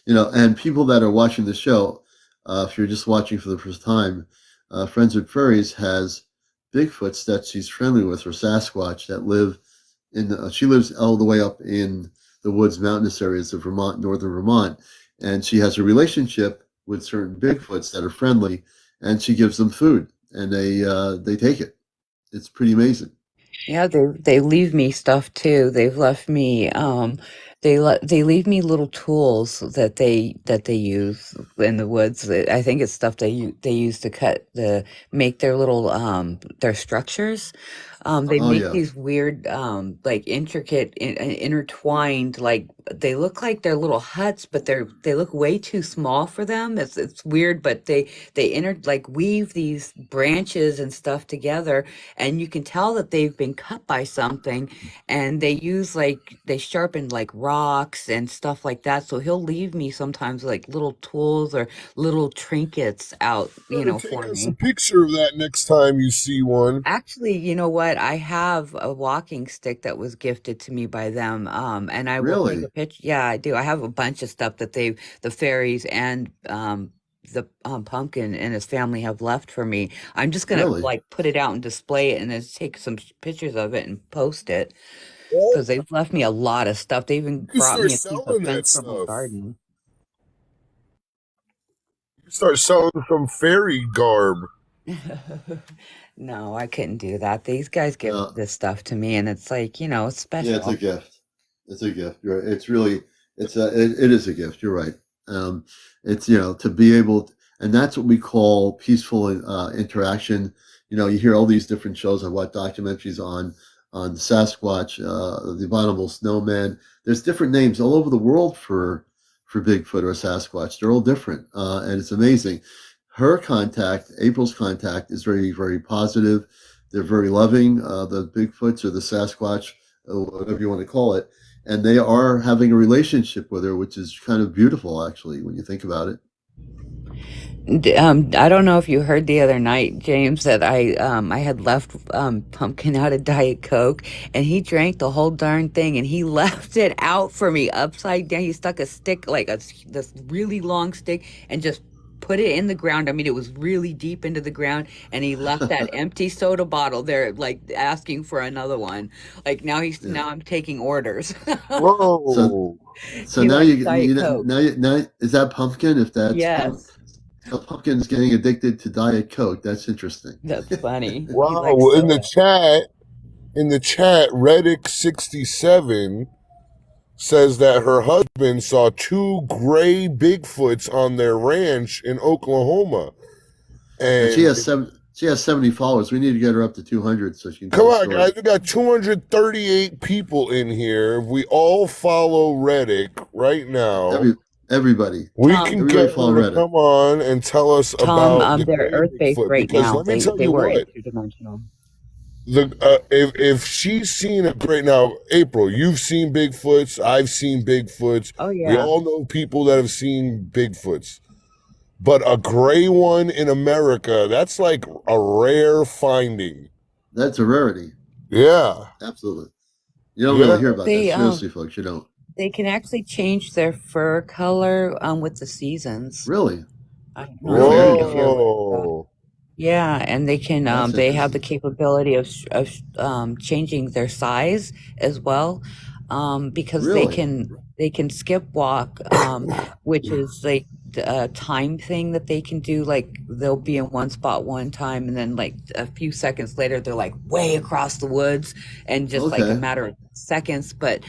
You know, and people that are watching the show, if you're just watching for the first time, Friends with Furries has Bigfoots that she's friendly with, or Sasquatch, that live she lives all the way up in the woods, mountainous areas of Vermont, northern Vermont, and she has a relationship with certain Bigfoots that are friendly, and she gives them food, and they take it. It's pretty amazing. Yeah, they leave me stuff too. They've left me they leave me little tools that they use in the woods. I think it's stuff they use to make their little their structures. They make these weird like intricate intertwined, like they look like they're little huts, but they look way too small for them. It's weird, but they weave these branches and stuff together, and you can tell that they've been cut by something, and they sharpen like rocks and stuff like that. So he'll leave me sometimes like little tools or little trinkets out, for Take us me. a picture of that next time you see one. Actually, you know what? I have a walking stick that was gifted to me by them. And I will take Really? a picture. Yeah, I do. I have a bunch of stuff that the fairies and the pumpkin and his family have left for me. I'm just gonna Really? like put it out and display it, and then take some pictures of it and post it, Well, because they've left me a lot of stuff. They even you can brought me start a piece of selling that fence from my stuff. garden. You start selling some fairy garb. No, I couldn't do that. These guys give No. this stuff to me, and it's like, it's special. Yeah, it's a gift. It's a gift. You're right. It's really, it is a gift. You're right. It's, to be able, and that's what we call peaceful interaction. You hear all these different shows. I watch documentaries on the Sasquatch, the abominable snowman. There's different names all over the world for Bigfoot or Sasquatch. They're all different, and it's amazing. Her contact, April's contact, is very, very positive. They're very loving, the Bigfoots or the Sasquatch, whatever you want to call it. And they are having a relationship with her, which is kind of beautiful, actually, when you think about it. I don't know if you heard the other night, James, that I had left Pumpkin out of Diet Coke, and he drank the whole darn thing, and he left it out for me upside down. He stuck a stick, like this really long stick, and just put it in the ground. I mean, it was really deep into the ground, and he left that empty soda bottle there, like asking for another one. Like now I'm taking orders. Whoa! So He now likes you Diet Coke. now is that Pumpkin? If that's Yes. so Pumpkin's getting addicted to Diet Coke. That's interesting. That's funny. He Wow! likes Well, in soda. the chat, Reddick67 says that her husband saw 2 gray Bigfoots on their ranch in Oklahoma, And and she has She has 70 followers. We need to get her up to 200 so she can Come tell a on, story. guys. We got 238 people in here. If we all follow Reddick right now, Everybody. we Tom, can Everybody get follow her to Reddit. come on and tell us Tom, about the they're gray Earth-based Bigfoot. right Because now. let me tell They you were what, interdimensional. if she's seen a great now, April, you've seen Bigfoots. I've seen Bigfoots. Oh We yeah. all know people that have seen Bigfoots. But a gray one in America, that's like a rare finding. That's a rarity. Yeah. Absolutely. You don't Yeah. really hear about They that. Seriously, folks, you don't. they can actually change their fur color with the seasons. Really? I don't know if Really? you're aware of that. Whoa. Yeah, and they can That's they have the interesting. capability of changing their size as well, because Really? they can skip walk, which is like a time thing that they can do. Like they'll be in one spot one time, and then like a few seconds later, they're like way across the woods, and just like a Okay. matter of seconds. But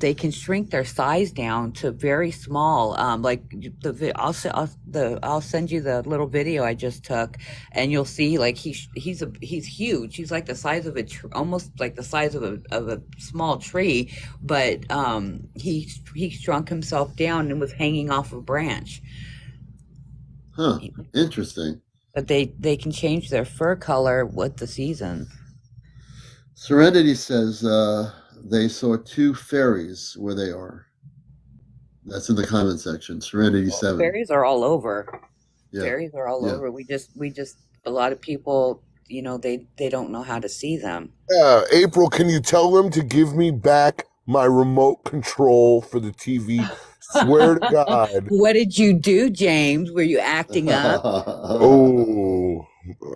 they can shrink their size down to very small. Like I'll send you the little video I just took, and you'll see like he's huge. He's like the size of almost like the size of a small tree, but he shrunk himself down and was hanging off a branch. Huh. Interesting. But they can change their fur color with the season. Serenity says they saw 2 fairies where they are. That's in the comment section. Serenity 7. Fairies are all over. Yeah. Fairies are all over. We just a lot of people, they don't know how to see them. Yeah, April, can you tell them to give me back my remote control for the TV? Swear to God. What did you do, James? Were you acting up? Oh,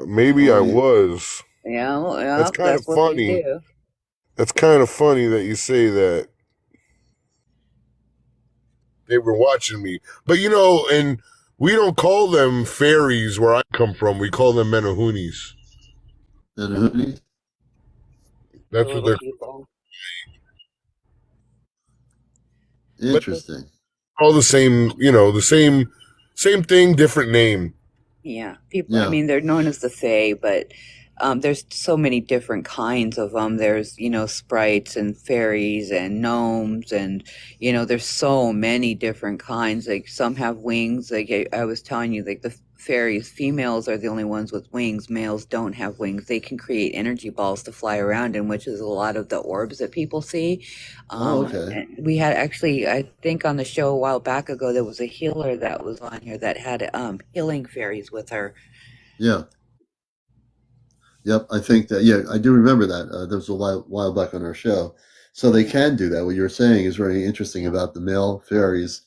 maybe I was. Yeah, That's kind of what funny. they do. That's kind of funny that you say that. They were watching me. But and we don't call them fairies where I come from. We call them menahunis. Menahunis? That's what they're People. Interesting. all the same, same thing, different name. Yeah, people. Yeah. I mean, they're known as the Fae, but there's so many different kinds of them. There's sprites and fairies and gnomes, and there's so many different kinds. Like some have wings. Like I was telling you, like the fairies, females are the only ones with wings. Males don't have wings. They can create energy balls to fly around in, which is a lot of the orbs that people see. Okay. And we had actually, I think on the show a while back ago, there was a healer that was on here that had healing fairies with her. Yeah. Yep, I think that. Yeah, I do remember that. That was a while back on our show. So they can do that. What you're saying is very interesting about the male fairies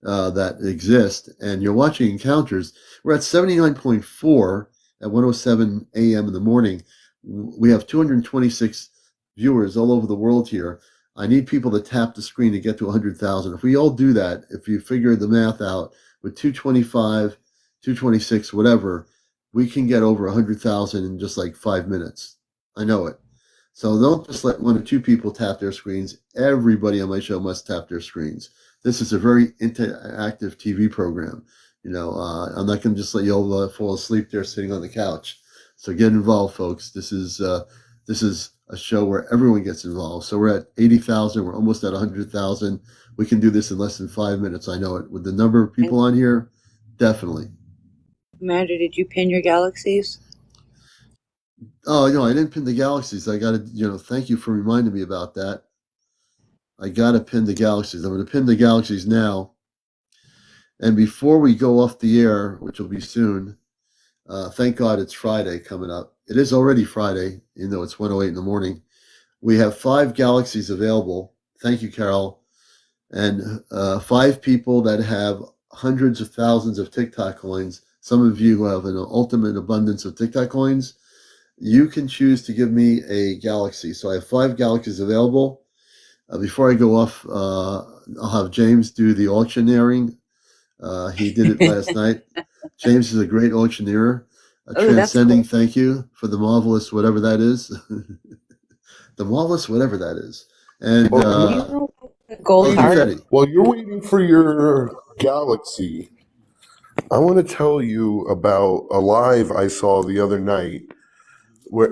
that exist. And you're watching Encounters. We're at 79.4 at 1:07 a.m. in the morning. We have 226 viewers all over the world here. I need people to tap the screen to get to 100,000. If we all do that, if you figure the math out with 225, 226, whatever, we can get over 100,000 in just like 5 minutes. I know it. So don't just let 1 or 2 people tap their screens. Everybody on my show must tap their screens. This is a very interactive TV program. I'm not going to just let you all fall asleep there sitting on the couch. So get involved, folks. This is a show where everyone gets involved. So we're at 80,000. We're almost at 100,000. We can do this in less than 5 minutes. I know it. With the number of people on here, definitely. Amanda, did you pin your galaxies? Oh, no, I didn't pin the galaxies. I got to, thank you for reminding me about that. I got to pin the galaxies. I'm going to pin the galaxies now. And before we go off the air, which will be soon, thank God it's Friday coming up. It is already Friday, even though it's 1:08 in the morning. We have 5 galaxies available. Thank you, Carol. And 5 people that have hundreds of thousands of TikTok coins. Some of you who have an ultimate abundance of TikTok coins, you can choose to give me a galaxy. So I have 5 galaxies available. Before I go off, I'll have James do the auctioneering. He did it last night. James is a great auctioneerer. Transcending, cool. Thank you for the marvelous whatever that is. The marvelous whatever that is. And gold heart. Well, you're waiting for your galaxy. I want to tell you about a live I saw the other night. All of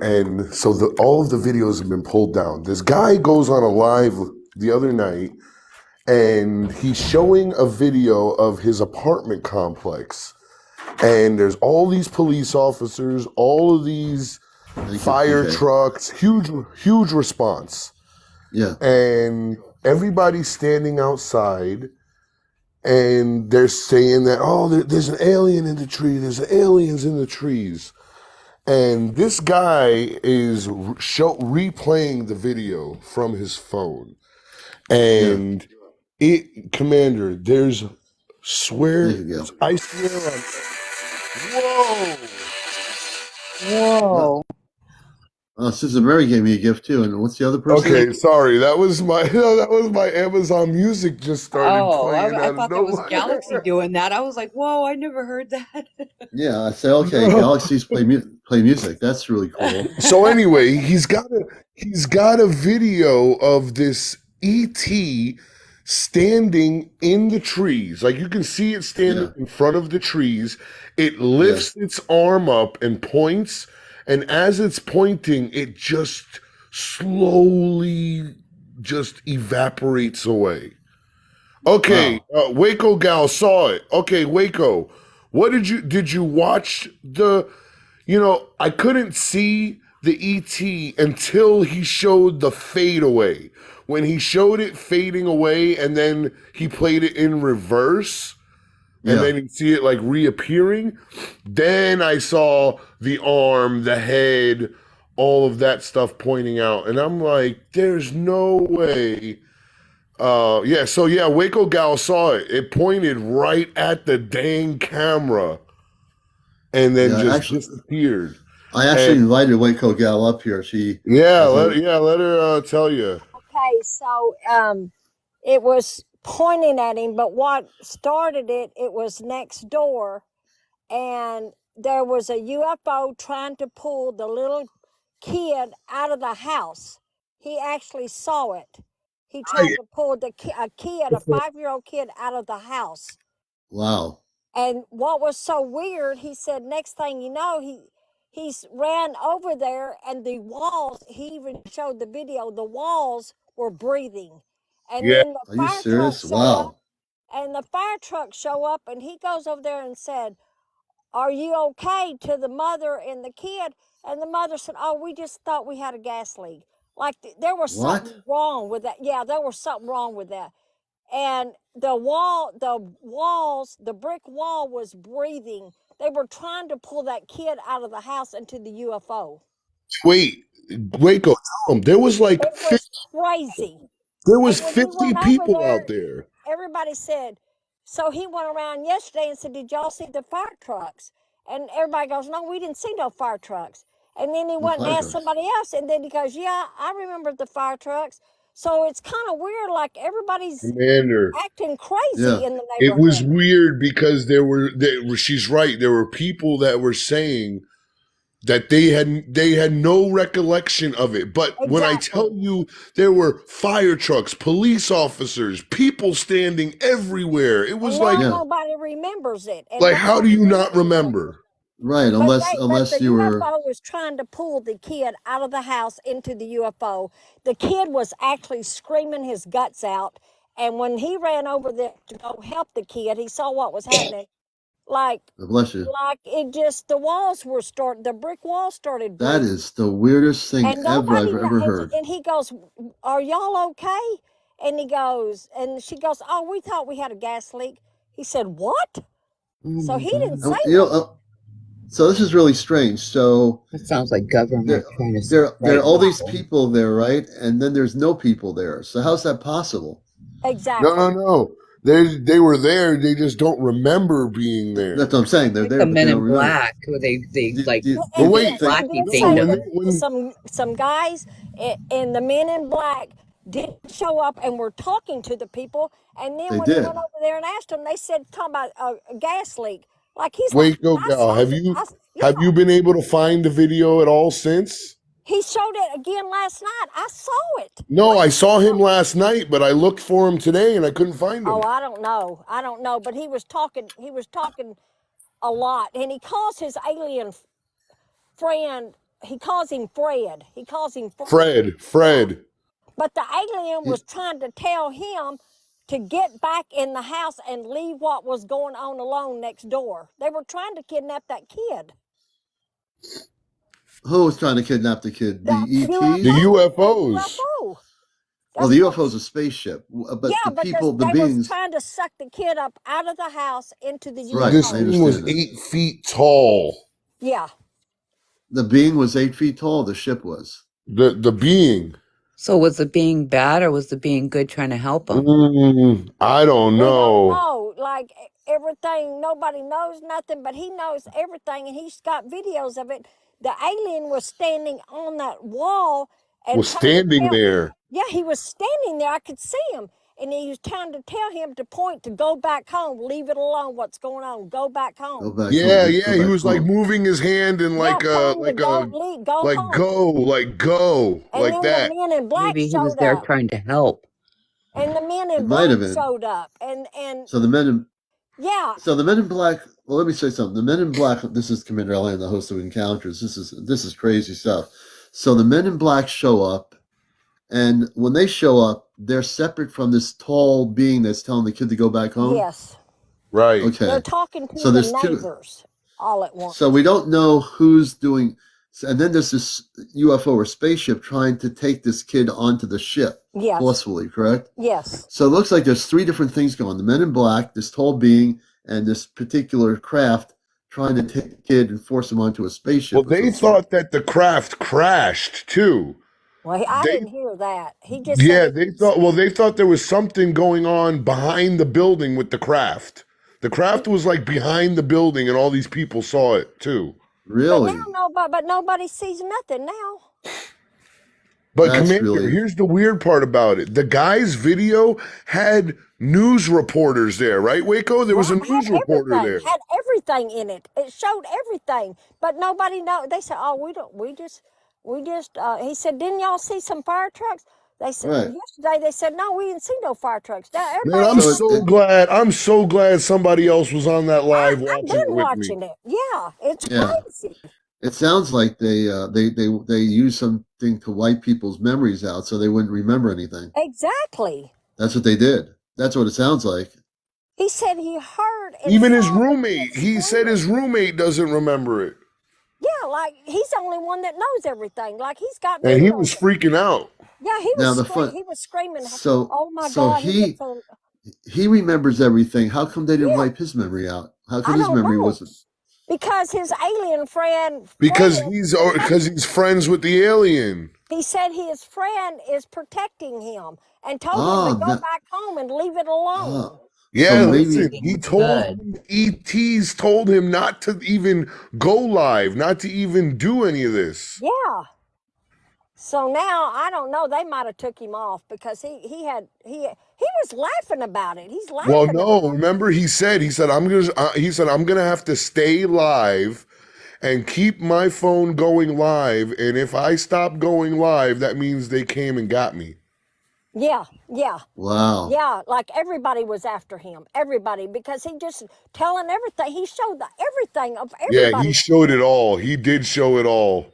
the videos have been pulled down. This guy goes on a live the other night, and he's showing a video of his apartment complex. And there's all these police officers, all of these fire trucks, huge response. Yeah. And everybody's standing outside, and they're saying that, oh, there's an alien in the tree. There's aliens in the trees. And this guy is replaying the video from his phone. And Commander, I swear on... Whoa. Sister Mary gave me a gift too. And what's the other person? Okay, sorry. That was my Amazon Music just started playing. I thought that was Galaxy doing that. I was like, whoa, I never heard that. Yeah, I say, okay, Galaxies play music. That's really cool. So anyway, he's got a video of this ET standing in the trees. Like, you can see it standing in front of the trees. It lifts its arm up and points, and as it's pointing, it just slowly just evaporates away. Okay, Waco Gal saw it. Okay, Waco, what did you watch I couldn't see the ET until he showed the fade away. When he showed it fading away and then he played it in reverse, and then you see it like reappearing, then I saw the arm, the head, all of that stuff pointing out. And I'm like, there's no way. Waco Gal saw it. It pointed right at the dang camera and then disappeared. I actually invited Waco Gal up here. Let her tell you. Okay, so it was pointing at him, but what started it was next door, and there was a UFO trying to pull the little kid out of the house. He actually saw it. He tried to pull a 5-year-old kid, out of the house. Wow. And what was so weird, he said, next thing you know, he's ran over there, and the walls, he even showed the video, the walls were breathing. And then the fire truck showed up, and the fire truck show up, and he goes over there and said, "Are you okay?" to the mother and the kid. And the mother said, "Oh, we just thought we had a gas leak." Like there was something wrong with that. Yeah, there was something wrong with that. And the brick wall was breathing. They were trying to pull that kid out of the house into the UFO. Wait, Waco, there was like... It was crazy. There was 50 people out there. Everybody said, so he went around yesterday and said, "Did y'all see the fire trucks?" And everybody goes, "No, we didn't see no fire trucks." And then he went and asked somebody else, and then he goes, "Yeah, I remember the fire trucks." So it's kind of weird, like everybody's acting crazy in the neighborhood. It was weird because she's right, there were people that were saying that they had no recollection of it. But when I tell you there were fire trucks, police officers, people standing everywhere, it was like nobody remembers it. And like, how do you not remember? Right, unless you were... The UFO was trying to pull the kid out of the house into the UFO. The kid was actually screaming his guts out. And when he ran over there to go help the kid, he saw what was happening. Like, bless you. Like the brick wall started breaking. That is the weirdest thing I've ever heard. And he goes, "Are y'all okay?" And he goes, and she goes, "Oh, we thought we had a gas leak." He said, "What?" So he didn't say that. So this is really strange. So it sounds like government trying to... There are all these people there, right? And then there's no people there. So how's that possible? Exactly. No. They were there. They just don't remember being there. That's what I'm saying. They're there. The Men in Black, where they like... Some guys in the Men in Black did show up and were talking to the people. And then when they went over there and asked them, they said, talking about a gas leak. Like he's Waco Gal, have you been able to find the video at all since? He showed it again last night. I saw it. No, I saw him last night, but I looked for him today and I couldn't find him. Oh, I don't know. But he was talking a lot, and he calls his alien friend, he calls him Fred. He calls him Fred. Fred. But the alien was trying to tell him to get back in the house and leave what was going on alone next door. They were trying to kidnap that kid. Who was trying to kidnap the kid? The UFO. The ETs? UFOs. UFO. Well, the UFO is a spaceship, but Yeah, the but people, the they beings. was trying to suck the kid up out of the house into the UFO. Right, This I thing was understand that. 8 feet tall. Yeah. The being was 8 feet tall. The ship was. The being. So was the being bad or was the being good trying to help him? I don't We don't know. know. Like everything, nobody knows nothing, but he knows everything, and he's got videos of it. The alien was standing on that wall and Was trying to standing tell- there. Yeah, he was standing there. I could see him. And he was trying to tell him to point to go back home. Leave it alone. What's going on? Go back home. Go back Yeah, home. yeah. Go He back was like home. moving his hand and like tell him to like go, a go like home. go And like then that. the men in black Maybe he was showed there up. trying to help. And the men It in might black have been. showed up. And So the men in yeah, So the Men in Black. Well, let me say something. The Men in Black. This is CmdrAleon, the host of Encounters. This is crazy stuff. So the Men in Black show up, and when they show up, they're separate from this tall being that's telling the kid to go back home. yes. Right. Okay. They're talking to So the there's two. neighbors all at once. So we don't know who's doing. And then there's this UFO or spaceship trying to take this kid onto the ship Yes. forcefully. Correct. Yes. So it looks like there's three different things going. The Men in Black, this tall being, and this particular craft trying to take the kid and force him onto a spaceship. Well, of they some sort. thought that the craft crashed too. Well, I They- didn't hear that. He just Yeah, said they thought. Well, they thought there was something going on behind the building with the craft. The craft was like behind the building, and all these people saw it too. Really? but nobody sees nothing now. But That's Commander, really- here's the weird part about it. The guy's video had news reporters there, right, Waco? There was a Well, news reporter there. Had everything in it. It showed everything, but nobody know. They said, "Oh, we don't. We just." He said, "Didn't y'all see some fire trucks?" They said Right. yesterday. They said, "No, we didn't see no fire trucks." Now, Man, everybody I'm So so glad. I'm so glad somebody else was on that live I've watching been it with watching me. it. Yeah, it's Yeah. crazy. It sounds like they use something to wipe people's memories out so they wouldn't remember anything. Exactly. That's what they did. That's what it sounds like. He said he heard. And Even his saw the roommate, kids he said his screaming. roommate doesn't remember it. Yeah, like he's the only one that knows everything. Like he's got. And he videos was of it. freaking out. Yeah, he Now was. the fun. He was screaming. So Oh my so God! he gets so, he remembers everything. How come they didn't Yeah. wipe his memory out? How I come his don't memory know. wasn't? Because his alien friend. Because Fred, he's friends with the alien. he said his friend is protecting him and told Ah, him to go that- back home and leave it alone. Ah, Yeah, So maybe- listen, he told ETs told him not to even go live, not to even do any of this. Yeah. So now I don't know. They might have took him off because he was laughing about it. He's laughing. Well, about no, it. remember he said I'm gonna have to stay live and keep my phone going live, and if I stop going live, that means they came and got me. Yeah, yeah, wow. yeah. Like everybody was after him. Everybody, because he just telling everything. He showed everything of everybody. Yeah, he showed it all. He did show it all.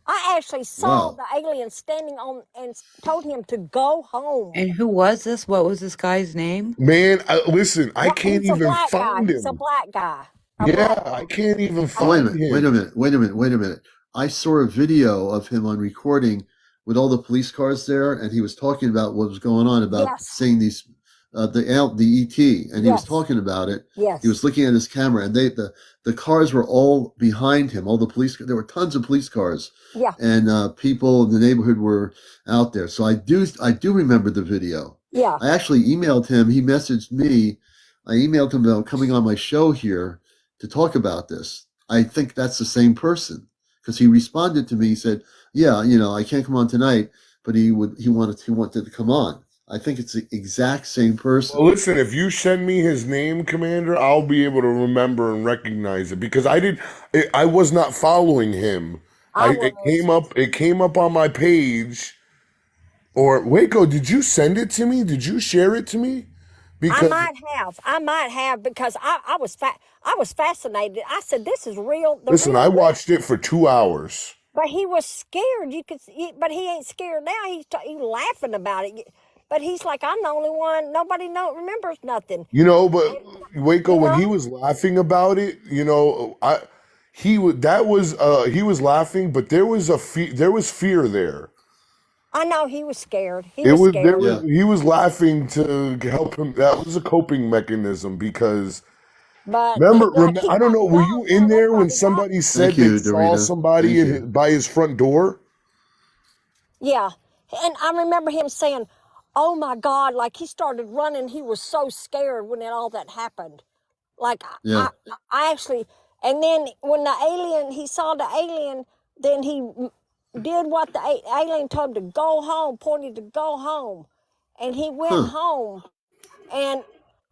I actually saw Wow. the alien standing on and told him to go home. And who was this? What was this guy's name? Man, listen, I Well, can't he's a even black find guy. He's a him. black guy. A Yeah, black I can't even Oh, wait a find minute. Wait a him. minute. Wait a minute. Wait a minute. I saw a video of him on recording with all the police cars there, and he was talking about what was going on about Yes. seeing these the ET, and he was Yes. talking about it. Yes. He was looking at his camera, and the cars were all behind him. All the police, there were tons of police cars, Yeah. and people in the neighborhood were out there. So I do remember the video. Yeah. I actually emailed him. He messaged me. I emailed him about coming on my show here to talk about this. I think that's the same person because he responded to me. He said, "Yeah, I can't come on tonight, but he wanted to come on." I think it's the exact same person. Well, listen, if you send me his name, Commander, I'll be able to remember and recognize it because I was not following him. It came up on my page. Or Waco, did you send it to me? Did you share it to me? Because I might have because I was fascinated. I said, "This is real." The listen, I real, watched it for 2 hours. but he was scared. You could, but he ain't scared now. He's laughing about it. But he's like, "I'm the only one. Nobody remembers nothing." You know, but Waco, You when he know, was laughing about it, you know, he was laughing, but there was fear there. I know he was scared. He It was was scared. Yeah. he was laughing to help him. That was a coping mechanism because But like he I don't got know, were you gone. in Now that's there why when he got. somebody said Thank they you, saw Dorita. somebody Thank you. by his front door? Yeah, and I remember him saying, "Oh my God!" Like he started running. He was so scared when all that happened. Like Yeah. I actually, and then when he saw the alien, then he did what the alien told him to go home, pointed to go home, and he went Huh. home, and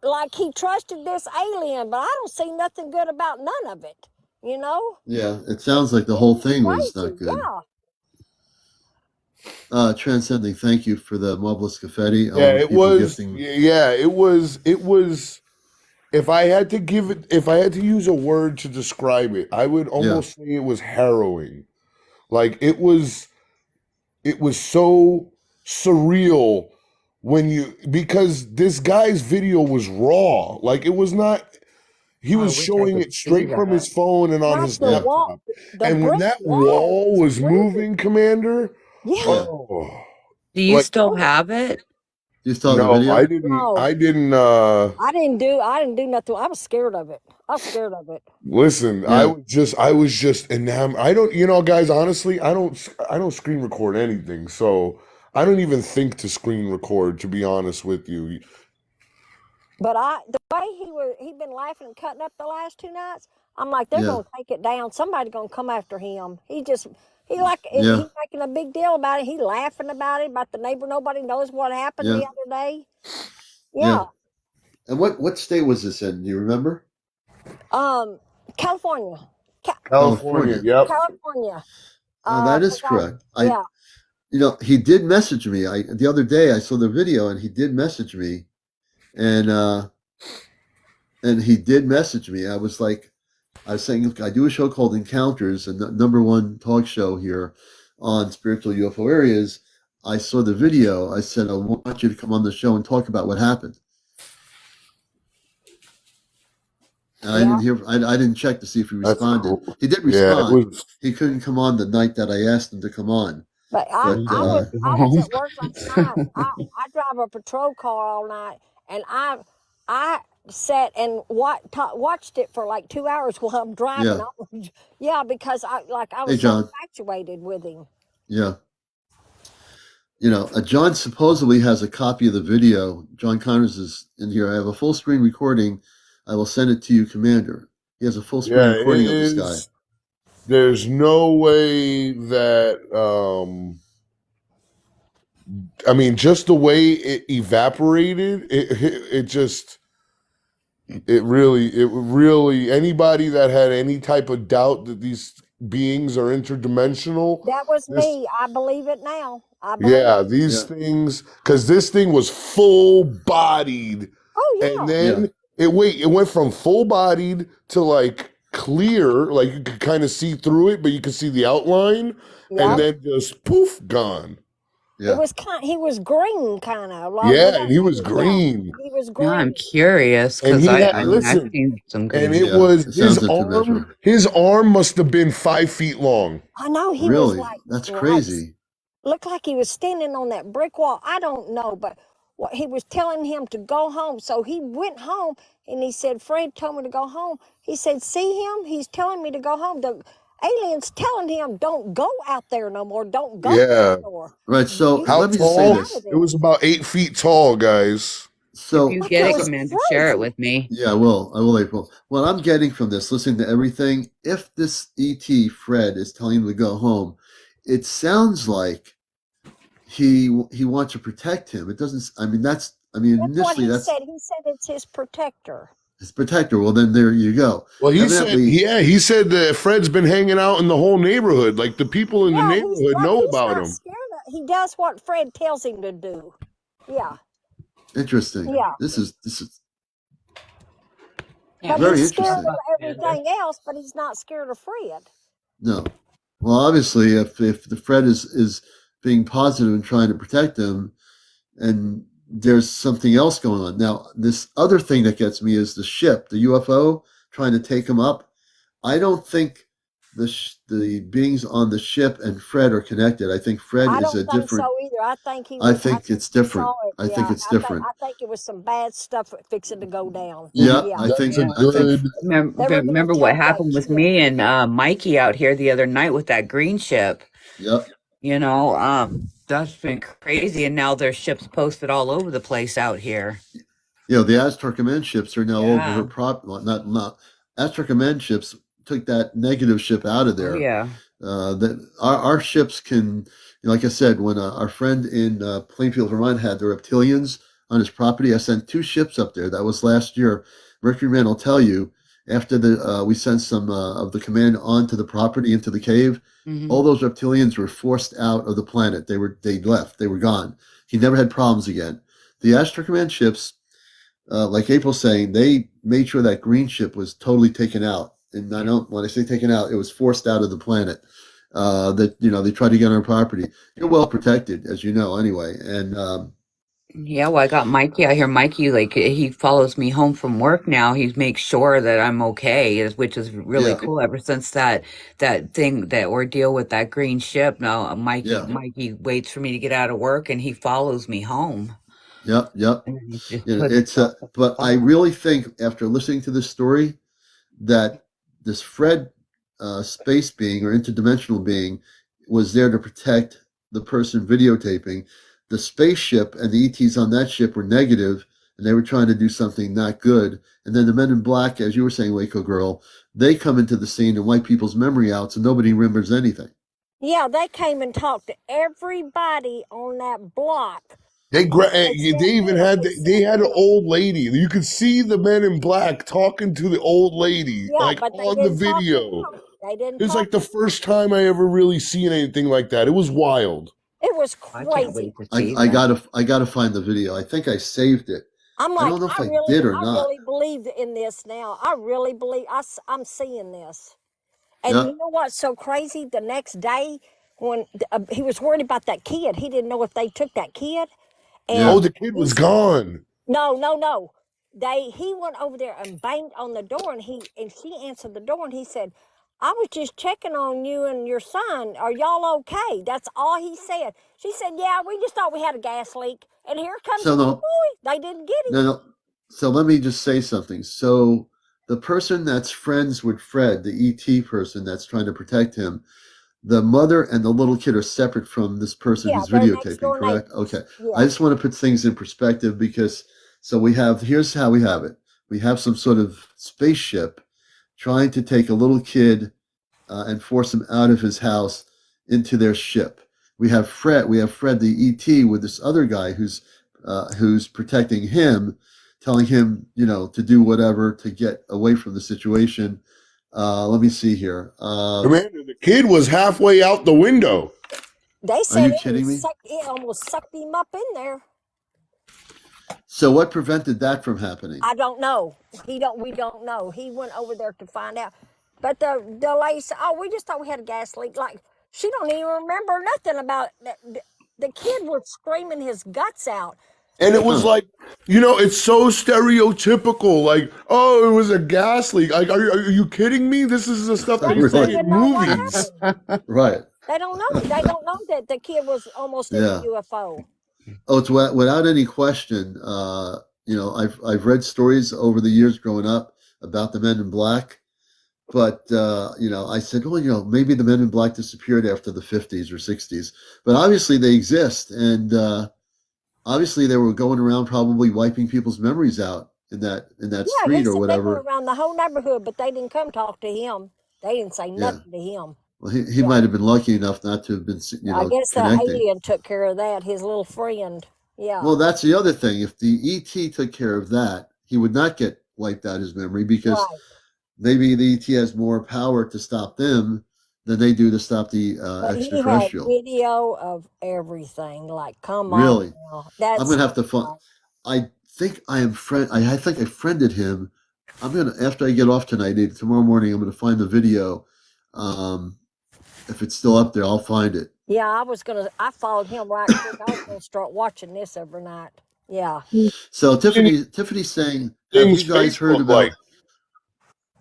like he trusted this alien, but I don't see nothing good about none of it. You know, Yeah. It sounds like the it whole was thing was not crazy. good. Yeah. Transcending, thank you for the marvelous confetti. All Yeah, the it people was. gifting. Yeah, it was. If I had to use a word to describe it, I would Yeah. almost say it was harrowing. Like it was so surreal because this guy's video was raw. Like it was not. He I was wish I showing could it see straight from his that. phone and on Like his the Yeah. wall, laptop. the And when brick that wall wall was was breathing. moving, Commander, Yeah. Yeah. oh, Do you like still have it? You saw the no, video? No, I didn't. I didn't do nothing. I was scared of it. I was scared of it. Listen, Yeah. I was just enamored. I don't, guys, honestly, I don't screen record anything. So I don't even think to screen record, to be honest with you. But the way he'd been laughing and cutting up the last 2 nights, I'm like, they're Yeah. gonna take it down. Somebody's gonna come after him. He Yeah. he's making a big deal about it. He laughing about it, about the neighbor. Nobody knows what happened Yeah. the other day. Yeah. Yeah. And what state was this in? Do you remember? California. California, California. yep. California. That is 'Cause correct. yeah. He did message me. The other day I saw the video and he did message me, and he did message me. I was saying, look, I do a show called Encounters, and the #1 talk show here on spiritual UFO areas. I saw the video. I said, I want you to come on the show and talk about what happened. And I didn't hear. I didn't check to see if he That's responded. cool. He did Yeah, it respond. was. He couldn't come on the night that I asked him to come on. But But I was at work last night. I drive a patrol car all night, and I sat and watched it for like 2 hours while I'm driving. yeah, Yeah, because I hey was so John, infatuated with him. yeah. John supposedly has a copy of the video. John Connors is in here. I have a full screen recording. I will send it to you, Commander. He has a full screen Yeah, it recording of this guy. is. There's no way that. I mean, just the way it evaporated, it really, anybody that had any type of doubt that these beings are interdimensional, That was this, me. I believe it now. I believe yeah, it. these Yeah, things, because this thing was full bodied, and Oh yeah, then it went from full bodied to like clear, like you could kind of see through it, but you could see the outline, yeah. and Yep. then just poof, gone. It yeah. was he was green, kind of like Yeah, and without he was any. Yeah, green. he was Now I'm green. curious And because he had, I mean I've listen, seen some and green. it Yeah, was it sounds interdimensional. his arm must have been 5 feet long. I know he was Really? like That's crazy. looked like he was standing on that brick wall. I don't know, but what he was telling him to go home. So he went home and he said, Fred told me to go home. He said, see him? He's telling me to go home. The alien's telling him, don't go out there no more. Don't go Yeah. no more. Right. So You How let me just say tall? out of this. It was there. about 8 feet tall, guys. So If you Like get it it, was Commander, share it crazy. with me. yeah, I will, April. What I'm getting from this, listening to everything, if this ET Fred is telling him to go home, it sounds like he wants to protect him. It doesn't. I mean, That's what initially he that's said. He said it's his protector. his protector. Well, then there you go. Well, he Evidently, said that Fred's been hanging out in the whole neighborhood. Like the people in the Yeah, he's neighborhood like know he's about not him. scared of. He does what Fred tells him to do. Yeah. Interesting. Yeah. This is Yeah, But very he's scared interesting. of everything else, but he's not scared of Fred. No. Well, obviously, if the Fred is being positive and trying to protect him, and there's something else going on. Now, this other thing that gets me is the ship, the UFO, trying to take him up. I don't think the beings on the ship and Fred are connected. I think Fred I is don't a think different. so either. I think he I was. think it's he different. saw it. I Yeah, think it's different. I think it was some bad stuff fixing to go down. Yeah, Yeah. I think. That's a yeah. I think. good. They were gonna Remember what take that happened with kid. me and Mikey out here the other night with that green ship? Yep. You know, that's been crazy, and now there's ships posted all over the place out here. You know, the Ashtar command ships are now over Yeah. her prop. Well, not Ashtar command ships took that negative ship out of Oh, there. yeah. That our ships can, you know, like I said, when our friend in Plainfield, Vermont had the reptilians on his property, I sent 2 ships up there. That was last year. Mercury Man will tell you, after we sent some of the command onto the property into the cave, Mhm. all those reptilians were forced out of the planet. They left. They were gone. He never had problems again. The Ashtar command ships, like April's saying, they made sure that green ship was totally taken out. And when I say taken out, it was forced out of the planet. That, you know, they tried to get on our property. You're well protected, as you know, anyway. And Yeah, well, I got Mikey out here. Mikey, like, he follows me home from work now. He makes sure that I'm okay, which is really Yeah. cool. Ever since that ordeal with that green ship, now Mikey waits for me to get out of work, and he follows me home. Yep. And he just You know, puts it's himself at the but I front. really think after listening to this story that this Fred space being or interdimensional being was there to protect the person videotaping. The spaceship and the ETs on that ship were negative, and they were trying to do something not good. And then the men in black, as you were saying, Waco Girl, they come into the scene and wipe people's memory out, so nobody remembers anything. Yeah, they came and talked to everybody on that block. They said even that had they they said had an that. old lady. You could see the men in black talking to the old lady, Yeah, like but they on the didn't talk to video. him. They didn't It's talk. like the first time I ever really seen anything like that. It was wild. It was I can't crazy. wait to see I that. gotta find the video. I think I saved it. I'm I like, don't know if I I did or I not. really believe in this now. I really believe I'm seeing this. And Yeah. you know what's so crazy? The next day, when he was worried about that kid, he didn't know if they took that kid. And Yeah. Oh, the kid was gone. no. He went over there and banged on the door, and she answered the door, and he said, "I was just checking on you and your son. Are y'all okay?" That's all he said. She said, "Yeah, we just thought we had a gas leak." And here comes So the no, boy. They didn't get him. no. So let me just say something. So the person that's friends with Fred, the ET person that's trying to protect him, the mother and the little kid are separate from this person Yeah, who's they're next videotaping, door correct? neighbors. Okay. Yeah. I just want to put things in perspective because here's how we have it. We have some sort of spaceship trying to take a little kid and force him out of his house into their ship. We have Fred the ET with this other guy who's protecting him, telling him, you know, to do whatever to get away from the situation. Let me see here. Commander, the kid was halfway out the window. They Are said you kidding me? it almost sucked him up in there. So what prevented that from happening? I don't know. We don't know. He went over there to find out. But the lady said, "Oh, we just thought we had a gas leak." Like, she don't even remember nothing about that. The kid was screaming his guts out. And it was like, you know, it's so stereotypical. Like, oh, it was a gas leak. Like, are you kidding me? This is the stuff They they say don't in even know what movies. happened. Right. They don't know. They don't know that the kid was almost in Yeah. a UFO. Oh, it's without any question. You know, I've read stories over the years growing up about the Men in Black, but you know, I said, well, you know, maybe the Men in Black disappeared after the 50s or 60s, but obviously they exist, and obviously they were going around probably wiping people's memories out in that Yeah, he street or said they went whatever. around the whole neighborhood, but they didn't come talk to him. They didn't say Yeah. nothing to him. Well, he Yeah. might have been lucky enough not to have been, you I know, guess the connecting. alien took care of that, his little friend. Yeah. Well, that's the other thing. If the ET took care of that, he would not get wiped out his memory because Right. maybe the ET has more power to stop them than they do to stop the But he had extraterrestrial. video of everything. Like, come Really? on now. That's I'm gonna have to find. right. I think I think I friended him. I'm gonna, after I get off tonight, tomorrow morning, I'm gonna find the video. If it's still up there, I'll find it. Yeah, I followed him right quick. I was gonna start watching this every night. Yeah. So Tiffany's saying, have you Things guys heard Facebook about? like.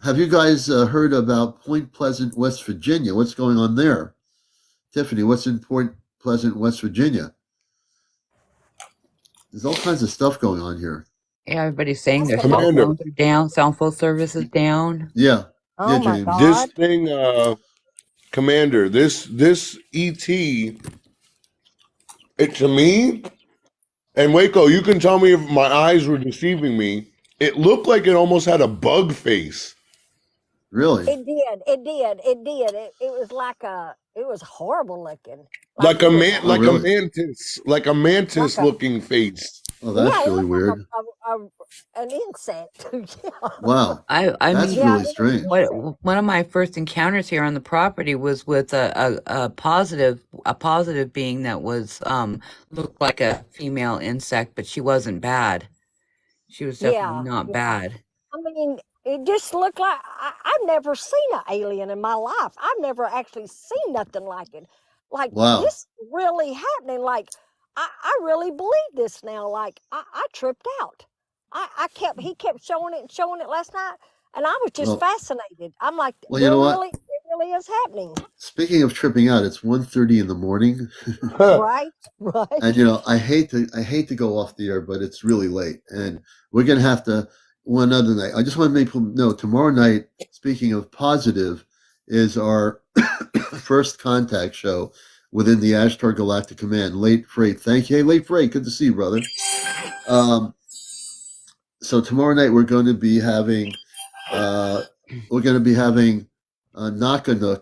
Have you guys heard about Point Pleasant, West Virginia? What's going on there, Tiffany? What's in Point Pleasant, West Virginia? There's all kinds of stuff going on here. Yeah, everybody's saying their That's cell Commander, phones are down, cell phone service is down. Yeah, Oh yeah, my James. this God. thing, Commander, this ET, it to me, and Waco, you can tell me if my eyes were deceiving me. It looked like it almost had a bug face. Really? It did. It did. It did. It was like it was horrible looking. Like it a was man, Oh, like really? a mantis like a looking face. Oh, that's yeah, it really looked weird. like an insect. Yeah. Wow, I that's mean, Yeah, really it was strange. one of my first encounters here on the property was with a positive being that was looked like a female insect, but she wasn't bad. She was definitely yeah, not yeah. bad. I mean, it just looked like I've never seen an alien in my life. I've never actually seen nothing like it. Like Wow. this really happening. Like I really believe this now. Like I tripped out. He kept showing it last night, and I was just Well, fascinated. I'm like, well, you know what? it really is happening. Speaking of tripping out, it's 1:30 in the morning, Right, right. and I hate to go off the air, but it's really late, and we're gonna have to one other night. I just want to make people know tomorrow night. Speaking of positive, is our first contact show within the Ashtar Galactic Command. Late Freight, thank you. Hey, Late Freight, good to see you, brother. So tomorrow night we're going to be having Nocanook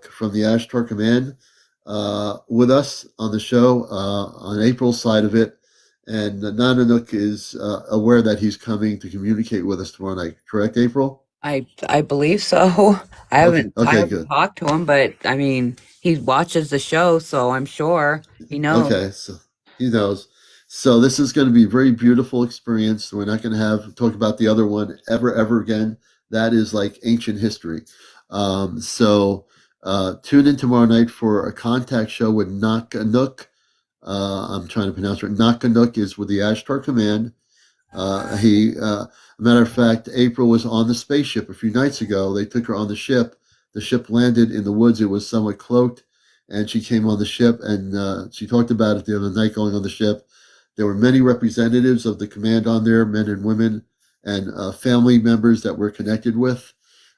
from the Ashtar Command with us on the show on April's side of it, and Nocanook is aware that he's coming to communicate with us tomorrow night. Correct, April? I believe so. I haven't Okay, good. talked to him, but I mean, he watches the show, so I'm sure he knows. Okay, so he knows. So this is going to be a very beautiful experience. We're not going to talk about the other one ever again. That is like ancient history. So tune in tomorrow night for a contact show with Nocanook. I'm trying to pronounce it. Nocanook is with the Ashtar Command. Matter of fact, April was on the spaceship a few nights ago. They took her on the ship. The ship landed in the woods. It was somewhat cloaked, and she came on the ship, and she talked about it the other night going on the ship. There were many representatives of the command on there, men and women, and family members that we're connected with.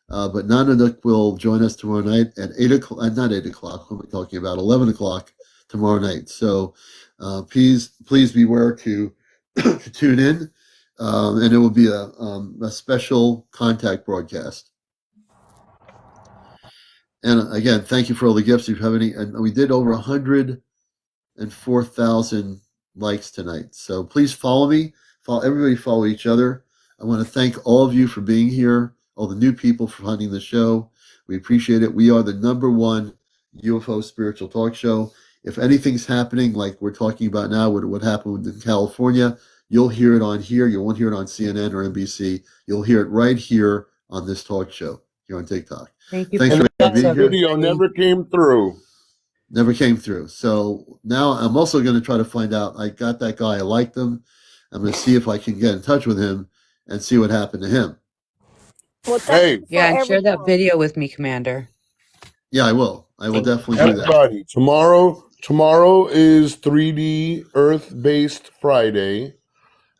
But Nocanook will join us tomorrow night at 8 o'clock, not 8 o'clock, what am I talking about, 11 o'clock tomorrow night. So please beware to tune in, and it will be a special contact broadcast. And again, thank you for all the gifts. If you have any, and we did over 104,000 likes tonight. So please follow me. Everybody follow each other. I want to thank all of you for being here, all the new people for finding the show. We appreciate it. We are the #1 UFO spiritual talk show. If anything's happening like we're talking about now, what happened in California, you'll hear it on here. You won't hear it on CNN or NBC. You'll hear it right here on this talk show here on TikTok. Thank you Thanks for for that, being here. Video never came through. Never came through. So now I'm also going to try to find out. I got that guy. I liked him. I'm going to see if I can get in touch with him and see what happened to him. Well, thank you for Yeah, and share that everything. video with me, Commander. Yeah, I will. I will definitely do that. Everybody, tomorrow is 3D Earth-based Friday.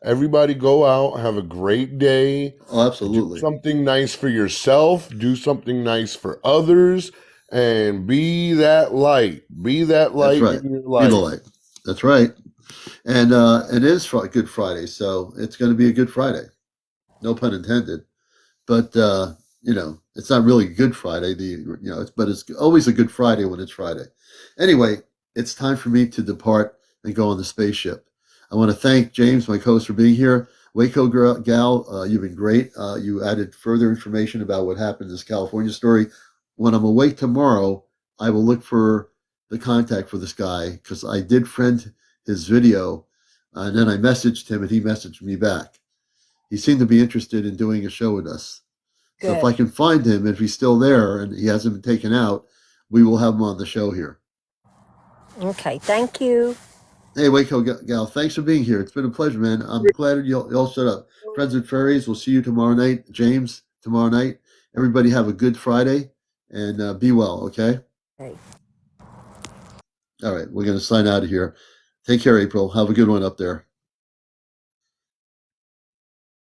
Everybody go out, have a great day. Oh, absolutely. Do something nice for yourself. Do something nice for others. And be that light. Be that light That's right. in your Be life. the light. That's right. And it is Good Friday, so it's going to be a good Friday. No pun intended. But it's not really Good Friday. But it's always a Good Friday when it's Friday. Anyway, it's time for me to depart and go on the spaceship. I want to thank James, my co-host, for being here. Waco Gal, you've been great. You added further information about what happened in this California story. When I'm awake tomorrow, I will look for the contact for this guy because I did friend his video And then I messaged him, and he messaged me back. He seemed to be interested in doing a show with us. So if Good. I can find him, if he's still there and he hasn't been taken out, we will have him on the show here. Okay, thank you. Hey, Waco Gal, thanks for being here. It's been a pleasure, man. I'm glad you all showed up. Friends with Furries, we'll see you tomorrow night. James, tomorrow night. Everybody have a good Friday, and be well, okay? Okay. All right, we're going to sign out of here. Take care, April. Have a good one up there.